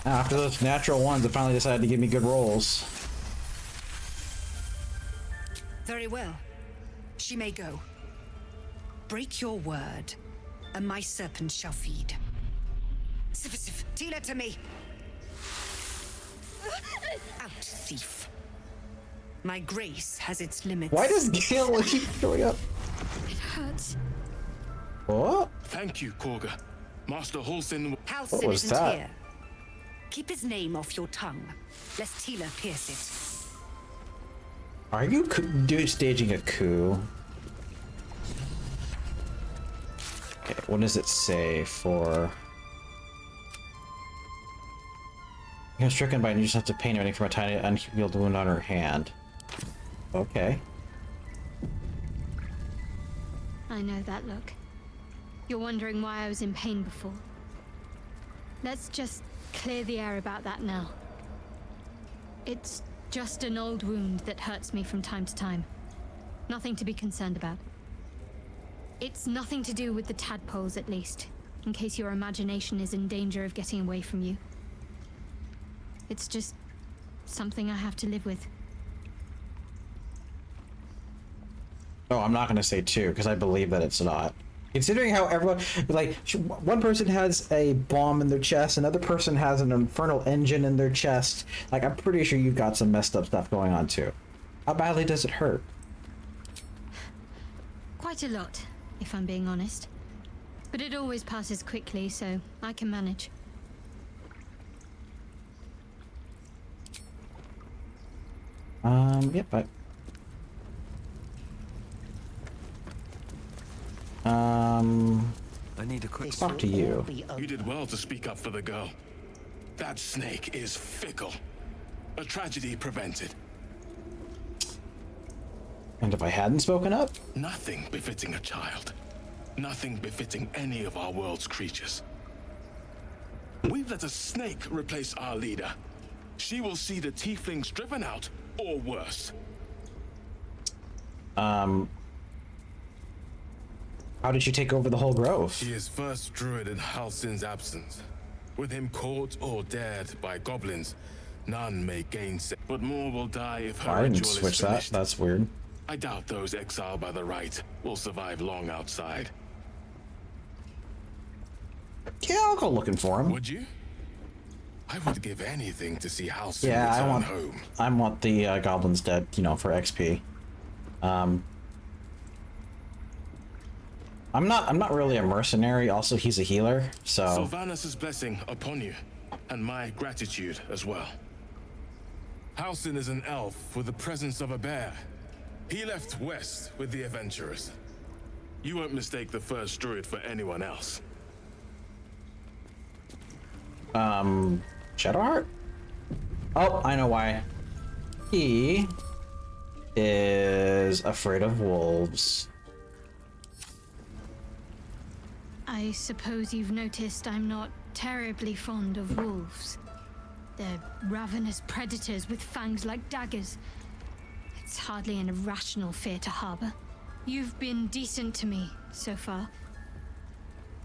After those natural ones, it finally decided to give me good rolls. Very well. She may go. Break your word, and my serpent shall feed. Sif, Tila to me. Out, thief. My grace has its limits. Why does Gale keep showing up? It hurts. What? Thank you, Korga. Master Halsin... Halsin isn't here. Keep his name off your tongue, lest Tila pierce it. Are you staging a coup? Okay, what does it say for... You're stricken by and you just have to paint everything from a tiny unhealed wound on her hand. Okay. I know that look. You're wondering why I was in pain before. Let's just clear the air about that now. It's just an old wound that hurts me from time to time. Nothing to be concerned about. It's nothing to do with the tadpoles, at least, in case your imagination is in danger of getting away from you. It's just something I have to live with. Oh, I'm not going to say two, because I believe that it's not. Considering how everyone, like, one person has a bomb in their chest, another person has an infernal engine in their chest. Like, I'm pretty sure you've got some messed up stuff going on, too. How badly does it hurt? Quite a lot, if I'm being honest. But it always passes quickly, so I can manage. Yep, I need a quick talk to you. You did well to speak up for the girl. That snake is fickle. A tragedy prevented. And if I hadn't spoken up? Nothing befitting a child. Nothing befitting any of our world's creatures. We've let a snake replace our leader. She will see the tieflings driven out, or worse. How did you take over the whole grove? He is first druid in Halsin's absence. With him caught or dared by goblins, none may gainsay. But more will die if her I didn't ritual switch is that. finished. That's weird. I doubt those exiled by the rite will survive long outside. Yeah, I'll go looking for him. Would you? I would give anything to see Halsin Yeah, return home. I want the goblins dead, you know, for XP. I'm not really a mercenary. Also, he's a healer, so. Sylvanus' blessing upon you, and my gratitude as well. Halsin is an elf with the presence of a bear. He left west with the adventurers. You won't mistake the first druid for anyone else. Shadowheart? Oh, I know why. He is afraid of wolves. I suppose you've noticed I'm not terribly fond of wolves. They're ravenous predators with fangs like daggers. It's hardly an irrational fear to harbor. You've been decent to me so far.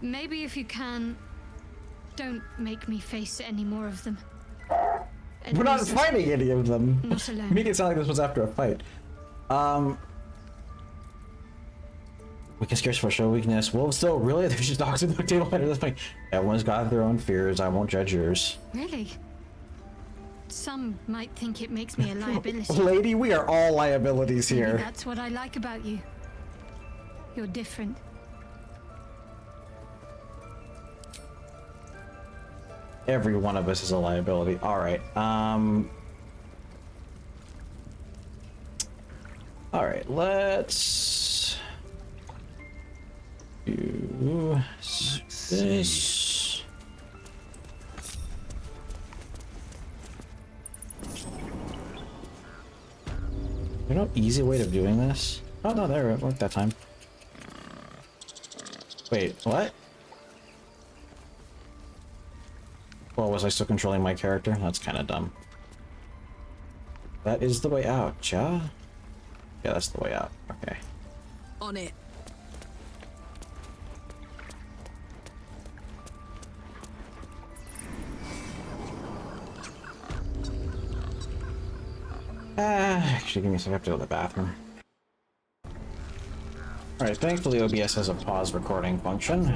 Maybe if you can, don't make me face any more of them. We're not fighting any of them. Not alone. Make it sound like this was after a fight. Weakness for show weakness. Wolves though, really? They're just dogs in the table fighter. That's fine. Everyone's got their own fears. I won't judge yours. Really? Some might think it makes me a liability. Lady, we are all liabilities Maybe here. that's what I like about you. You're different. Every one of us is a liability. Alright, alright, let's do this. There's no easy way of doing this? Oh no, there it worked that time. Wait, what? Well, was I still controlling my character? That's kind of dumb. That is the way out, yeah? Yeah, that's the way out. Okay. On it. Actually, give me a second. I have to go to the bathroom. Alright, thankfully OBS has a pause recording function.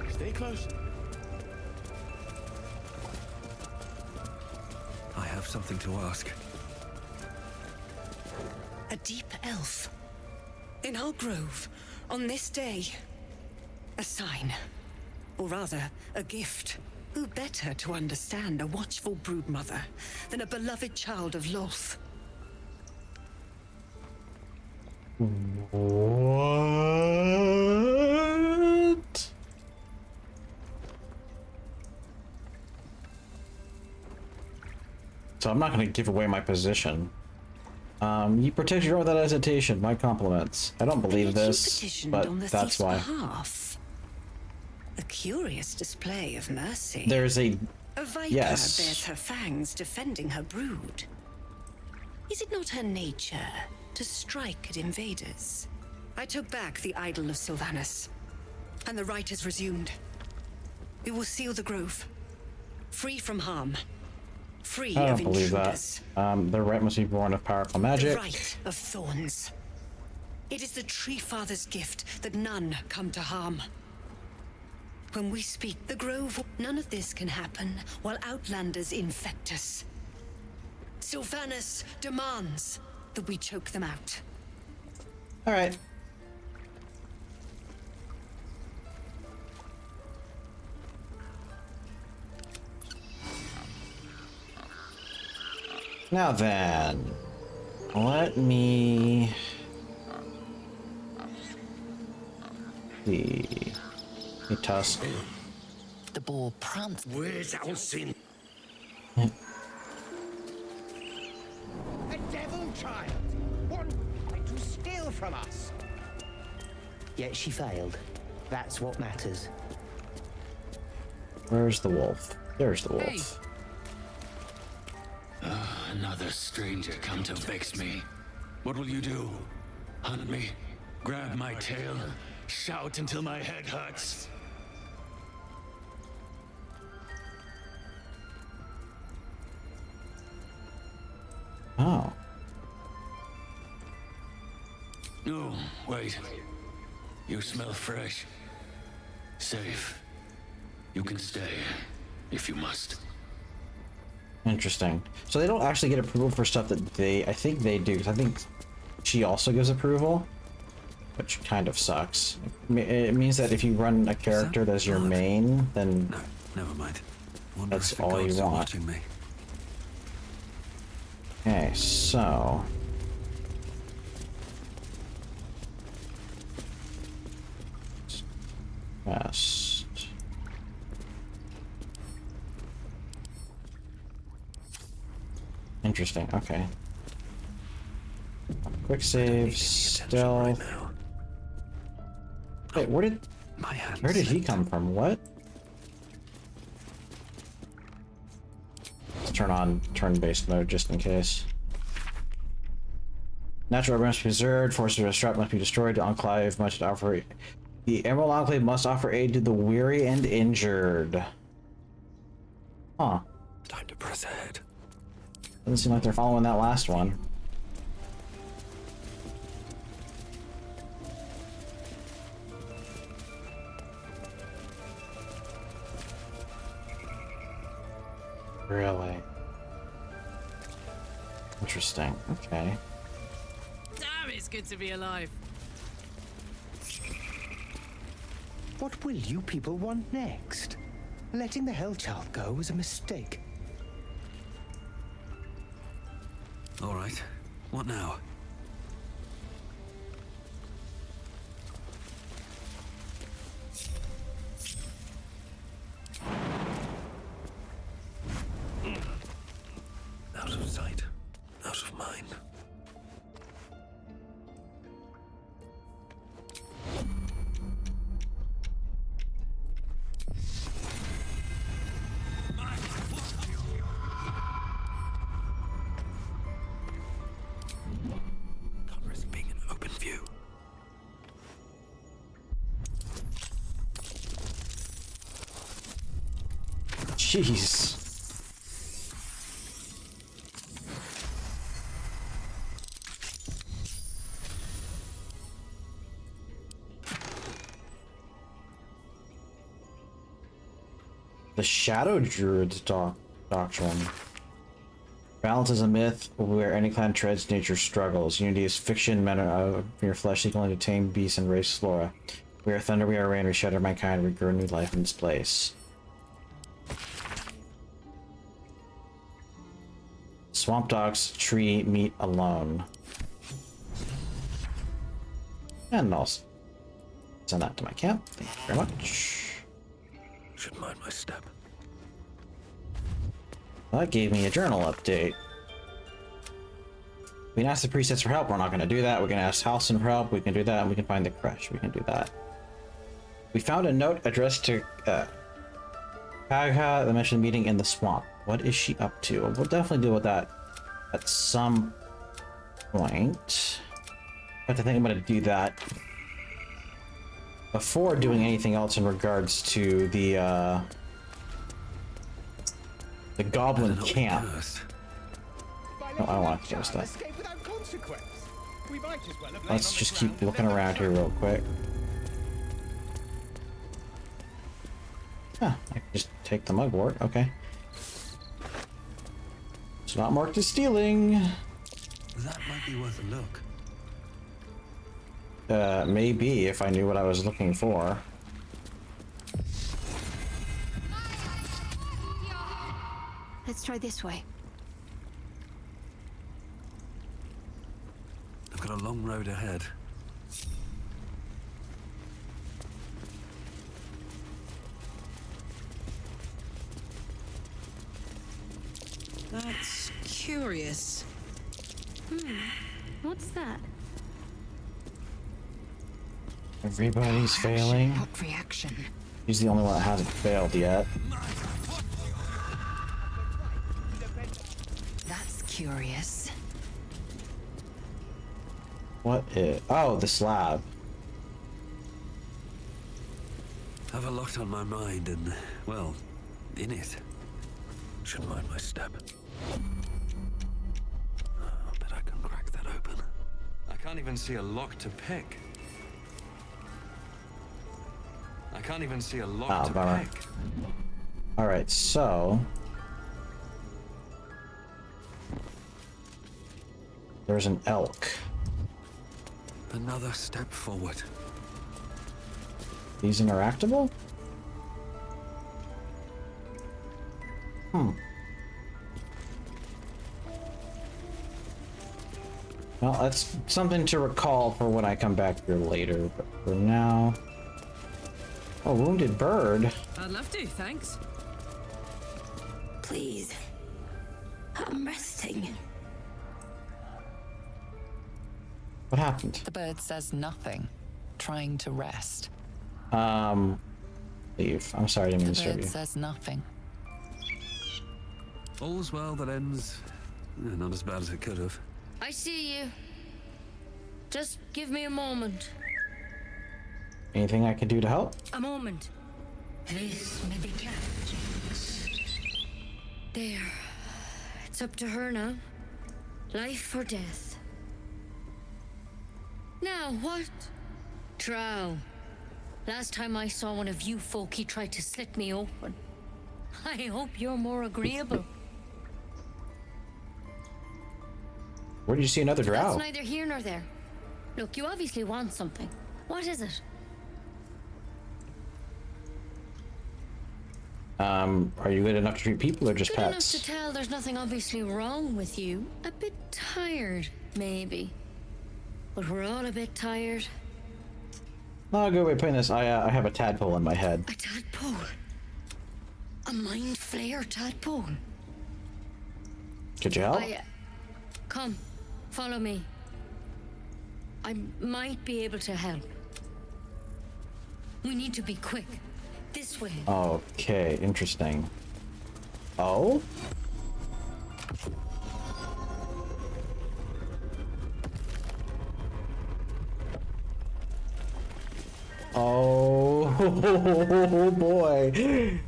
Stay close. I have something to ask. A deep elf. In our grove, on this day. A sign. Or rather, a gift. Who better to understand a watchful broodmother than a beloved child of Loth? What? So I'm not going to give away my position. You protect your own without hesitation. My compliments. I don't believe this, but that's why. Behalf. A curious display of mercy. There's a viper yes. bears her fangs defending her brood. Is it not her nature to strike at invaders? I took back the idol of Sylvanas, and the rite is resumed. We will seal the grove, free from harm, free I of don't believe intruders. that. The rite must be born of powerful magic. The rite of thorns. It is the Tree Father's gift that none come to harm. When we speak the grove, none of this can happen while outlanders infect us. Sylvanas demands that we choke them out. All right. Now then, let me see. A tusk. The boar pranced. Where's Alcin? A devil child! One tried to steal from us! Yet she failed. That's what matters. Where's the wolf? There's the wolf. Hey. Another stranger come to vex me. What will you do? Hunt me? Grab my tail? Shout until my head hurts? Oh. No, wait. You smell fresh. Safe. You can stay, if you must. Interesting. So they don't actually get approval for stuff that I think they do. 'Cause I think she also gives approval, which kind of sucks. It means that if you run a character that's your main, then no, never mind. That's all you want. Okay, so West. Interesting, okay. Quick save, stealth. Wait, where did he come from? What? Let's turn on turn-based mode just in case. Natural order must be preserved, forces of disrupt must be destroyed, the enclave must offer... The Emerald Enclave must offer aid to the weary and injured. Huh. Time to press ahead. Doesn't seem like they're following that last one. Really? Interesting. Okay. Damn, it's good to be alive. What will you people want next? Letting the Hellchild go was a mistake. All right. What now? Out of sight, out of mind. Can't risk being in open view. Jeez. The Shadow Druid's doctrine. Balance is a myth where any clan treads, nature struggles. Unity is fiction, men of mere flesh seek only to tame beasts and race flora. We are thunder, we are rain, we shatter mankind, we grow new life in this place. Swamp dogs, tree, meat alone. And I'll send that to my camp. Thank you very much. Should mind my step. Well, that gave me a journal update. We can ask the priestess for help. We're not going to do that. We're going to ask Halsin for help. We can do that. And we can find the crush. We can do that. We found a note addressed to Karlach that mentioned the meeting in the swamp. What is she up to? We'll definitely deal with that at some point. I have to think I'm going to do that before doing anything else in regards to the goblin camp. No, I don't want to do stuff. Let's just keep looking around here real quick. Ah, I can just take the mugwort. Okay. It's not marked as stealing. That might be worth a look. Maybe if I knew what I was looking for. Let's try this way. I've got a long road ahead. That's curious. What's that? Everybody's failing. What reaction? He's the only one that hasn't failed yet. That's curious. What is... Oh, the slab. Have a lot on my mind and, well, in it. Should mind my step. I bet I can crack that open. I can't even see a lock to pick. I can't even see a lock to pick. Alright, so... There's an elk. Another step forward. These interactable? Well, that's something to recall for when I come back here later, but for now... A wounded bird? I'd love to, thanks. Please. I'm resting. What happened? The bird says nothing, trying to rest. Leave. I'm sorry, I didn't mean to The disturb bird you. says nothing. All's well that ends. Not as bad as it could have. I see you. Just give me a moment. Anything I can do to help? A moment. This may be kept. There. It's up to her now. Life or death. Now, what? Drow. Last time I saw one of you folk, he tried to slit me open. I hope you're more agreeable. Where did you see another drow? That's neither here nor there. Look, you obviously want something. What is it? Are you good enough to treat people or just Good enough pets? to tell there's nothing obviously wrong with you. A bit tired, maybe. But we're all a bit tired. Oh, good way of putting this. I have a tadpole in my head. A tadpole? A mind flayer tadpole? Could you help? Come, follow me. I might be able to help. We need to be quick. This way. Okay, interesting. Oh? Oh boy.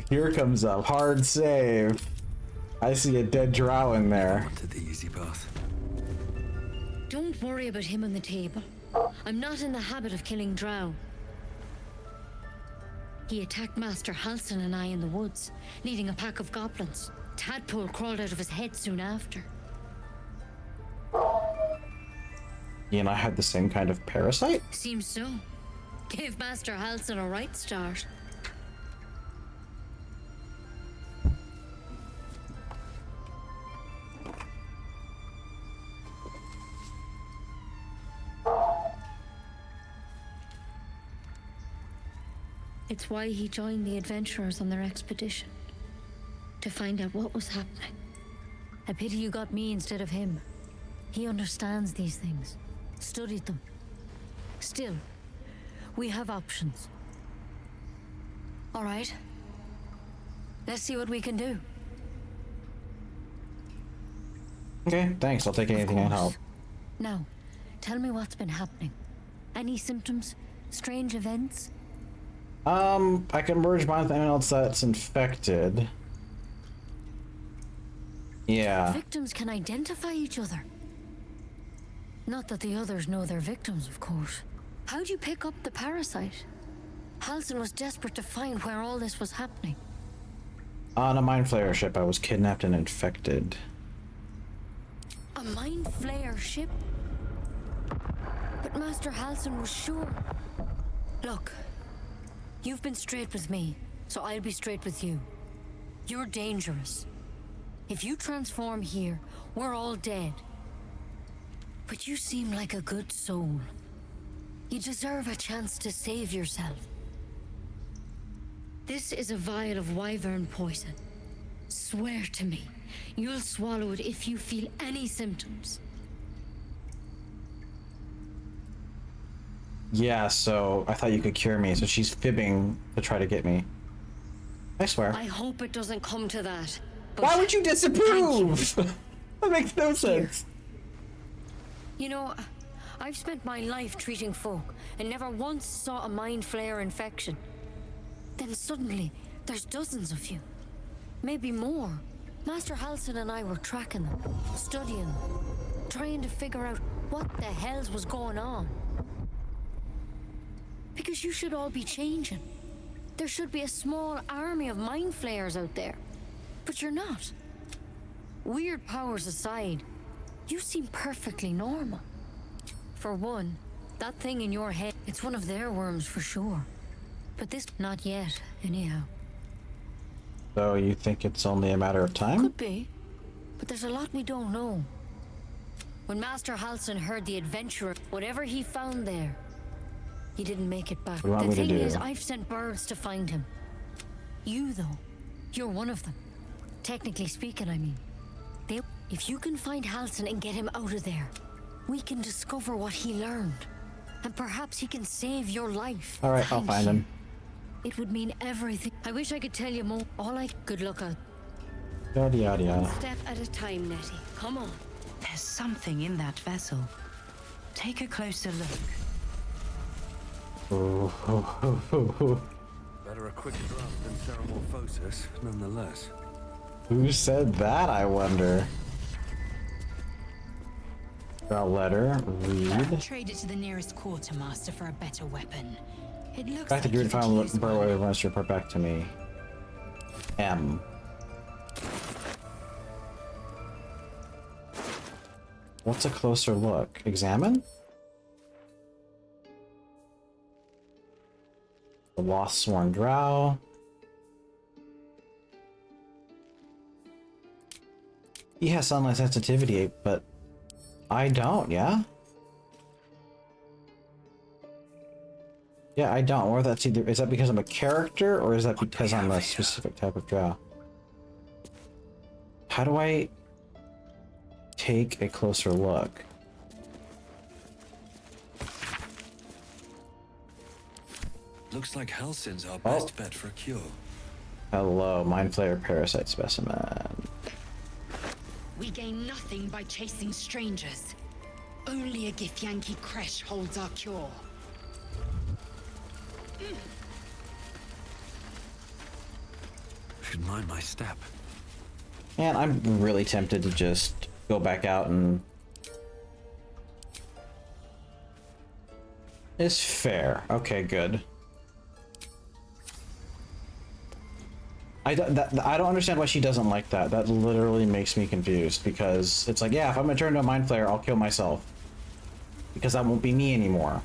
Here comes a hard save. I see a dead drow in there. Wanted the easy path. Don't worry about him on the table. I'm not in the habit of killing drow. He attacked Master Halsin and I in the woods, leading a pack of goblins. Tadpole crawled out of his head soon after. You and I had the same kind of parasite? Seems so. Gave Master Halsin a right start. It's why he joined the adventurers on their expedition. To find out what was happening. A pity you got me instead of him. He understands these things. Studied them. Still, we have options. All right. Let's see what we can do. Okay, thanks. I'll take anything I can help. Now, tell me what's been happening. Any symptoms? Strange events? I can merge mine with anyone else that's infected. Yeah. Victims can identify each other. Not that the others know they're victims, of course. How'd you pick up the parasite? Halsin was desperate to find where all this was happening. On a mind flayer ship, I was kidnapped and infected. A mind flayer ship? But Master Halsin was sure. Look, you've been straight with me, so I'll be straight with you. You're dangerous. If you transform here, we're all dead. But you seem like a good soul. You deserve a chance to save yourself. This is a vial of wyvern poison. Swear to me, you'll swallow it if you feel any symptoms. Yeah, so I thought you could cure me, so she's fibbing to try to get me. I swear. I hope it doesn't come to that. Why would you disapprove? That makes no sense. You know, I've spent my life treating folk and never once saw a mind flayer infection. Then suddenly, there's dozens of you. Maybe more. Master Halsin and I were tracking them, studying them, trying to figure out what the hells was going on. Because you should all be changing. There should be a small army of mind flayers out there. But you're not. Weird powers aside, you seem perfectly normal. For one, that thing in your head, it's one of their worms for sure. But this, not yet, anyhow. So you think it's only a matter of time? Could be, but there's a lot we don't know. When Master Halsin heard the adventurer, whatever he found there, He didn't make it back. What do you want The me to thing do? is, I've sent birds to find him. You, though, you're one of them. Technically speaking, I mean. If you can find Halsin and get him out of there, we can discover what he learned. And perhaps he can save your life. All right, I'll find him. It would mean everything. I wish I could tell you more. Good luck out. Yada yada yada. Step at a time, Nettie. Come on. There's something in that vessel. Take a closer look. Better a quick draft than Ceramorphosis, nonetheless. Who said that, I wonder? Draw letter, read. Trade it to the nearest quartermaster for a better weapon. It looks Back to like Druid you file, could use Burrow wants to report back to me. M. What's a closer look? Examine? The Lost Sworn Drow. He has sunlight sensitivity, but I don't, yeah? Yeah, I don't. Or that's either, is that because I'm a character, or is that because I'm a specific type of drow? How do I take a closer look? Looks like Halsin's our best bet for a cure. Hello, Mind Flayer Parasite Specimen. We gain nothing by chasing strangers. Only a Githyanki Creche holds our cure. Should mind my step. Man, I'm really tempted to just go back out and... It's fair. Okay, good. I don't understand why she doesn't like that. That literally makes me confused, because it's like, yeah, if I'm gonna turn into a Mind Flayer, I'll kill myself. Because that won't be me anymore.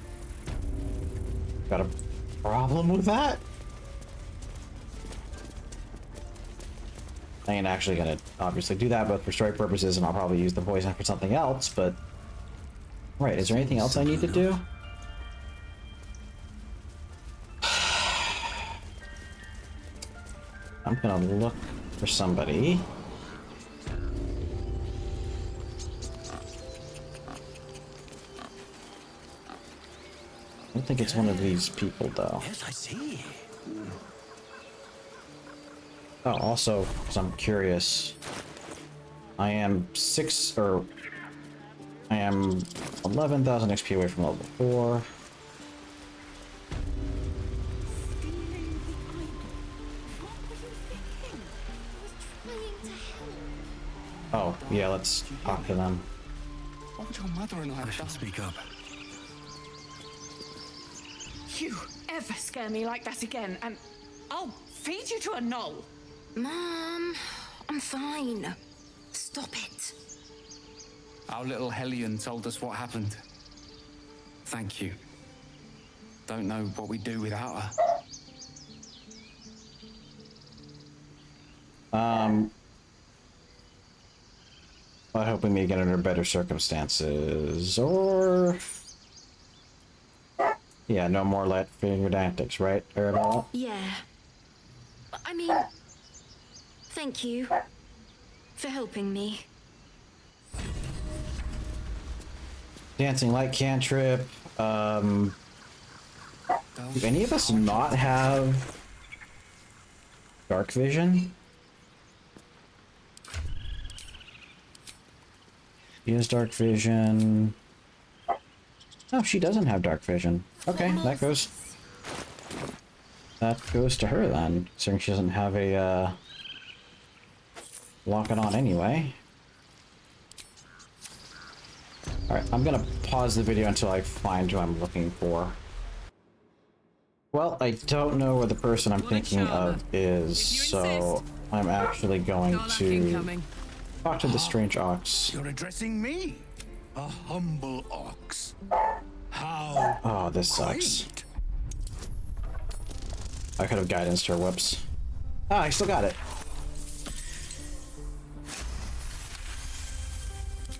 Got a problem with that? I ain't actually gonna obviously do that, but for story purposes, and I'll probably use the poison for something else, but... Right, is there anything else I need to do? I'm gonna look for somebody. I don't think it's one of these people, though. Yes, I see. Oh, also, because I'm curious, I am 11,000 XP away from level 4. Oh, yeah, let's talk to them. What would your mother and I have done? Speak up. You ever scare me like that again, and I'll feed you to a gnoll. Mom, I'm fine. Stop it. Our little Hellion told us what happened. Thank you. Don't know what we'd do without her. I hope we may get under better circumstances, or... Yeah, no more light-fingered antics, right, Arabella? Yeah. I mean, thank you for helping me. Dancing Light cantrip. Do any of us not have dark vision? She has dark vision. No, she doesn't have dark vision. Okay, that goes to her then, considering she doesn't have a lock it on anyway. Alright, I'm gonna pause the video until I find who I'm looking for. Well, I don't know where the person I'm thinking of is, so I'm actually going to talk to the strange ox. You're addressing me, a humble ox. How? Oh, this sucks. I could have guidance her. Whoops. Ah, I still got it.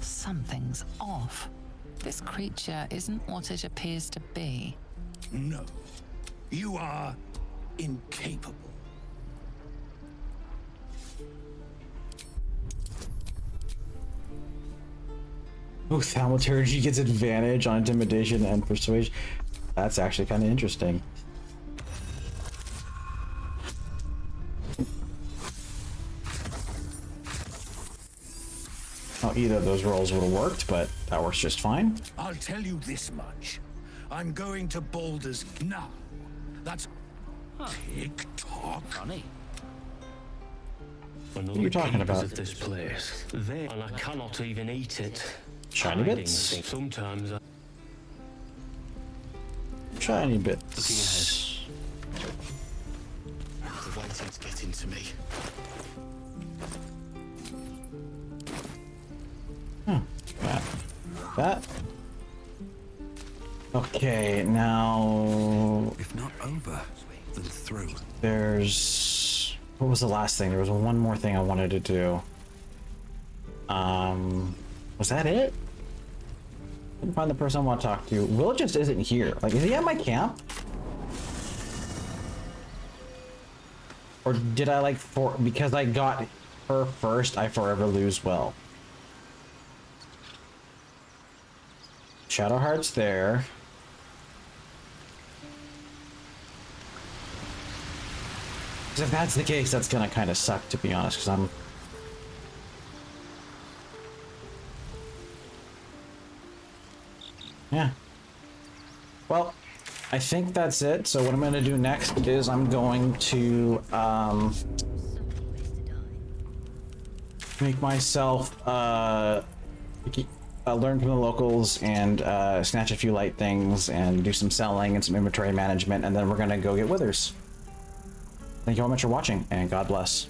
Something's off. This creature isn't what it appears to be. No. You are incapable. Ooh, Thaumaturgy gets advantage on intimidation and persuasion. That's actually kind of interesting. Oh, either of those rolls would have worked, but that works just fine. I'll tell you this much. I'm going to Baldur's now. That's tick-tock. Funny. What are you talking about? Of this place, and I cannot even eat it. Shiny bits? Sometimes Shiny bits. The waiting's getting to me. That. Okay, now. If not over, then through. There's. What was the last thing? There was one more thing I wanted to do. Was that it? Couldn't find the person I want to talk to. Will just isn't here. Like, is he at my camp? Or did I like because I got her first, I forever lose Will? Shadowheart's there. If that's the case, that's gonna kind of suck, to be honest, because I'm... Yeah. Well, I think that's it. So what I'm going to do next is I'm going to make myself learn from the locals and snatch a few light things and do some selling and some inventory management, and then we're going to go get withers. Thank you all much for watching, and God bless.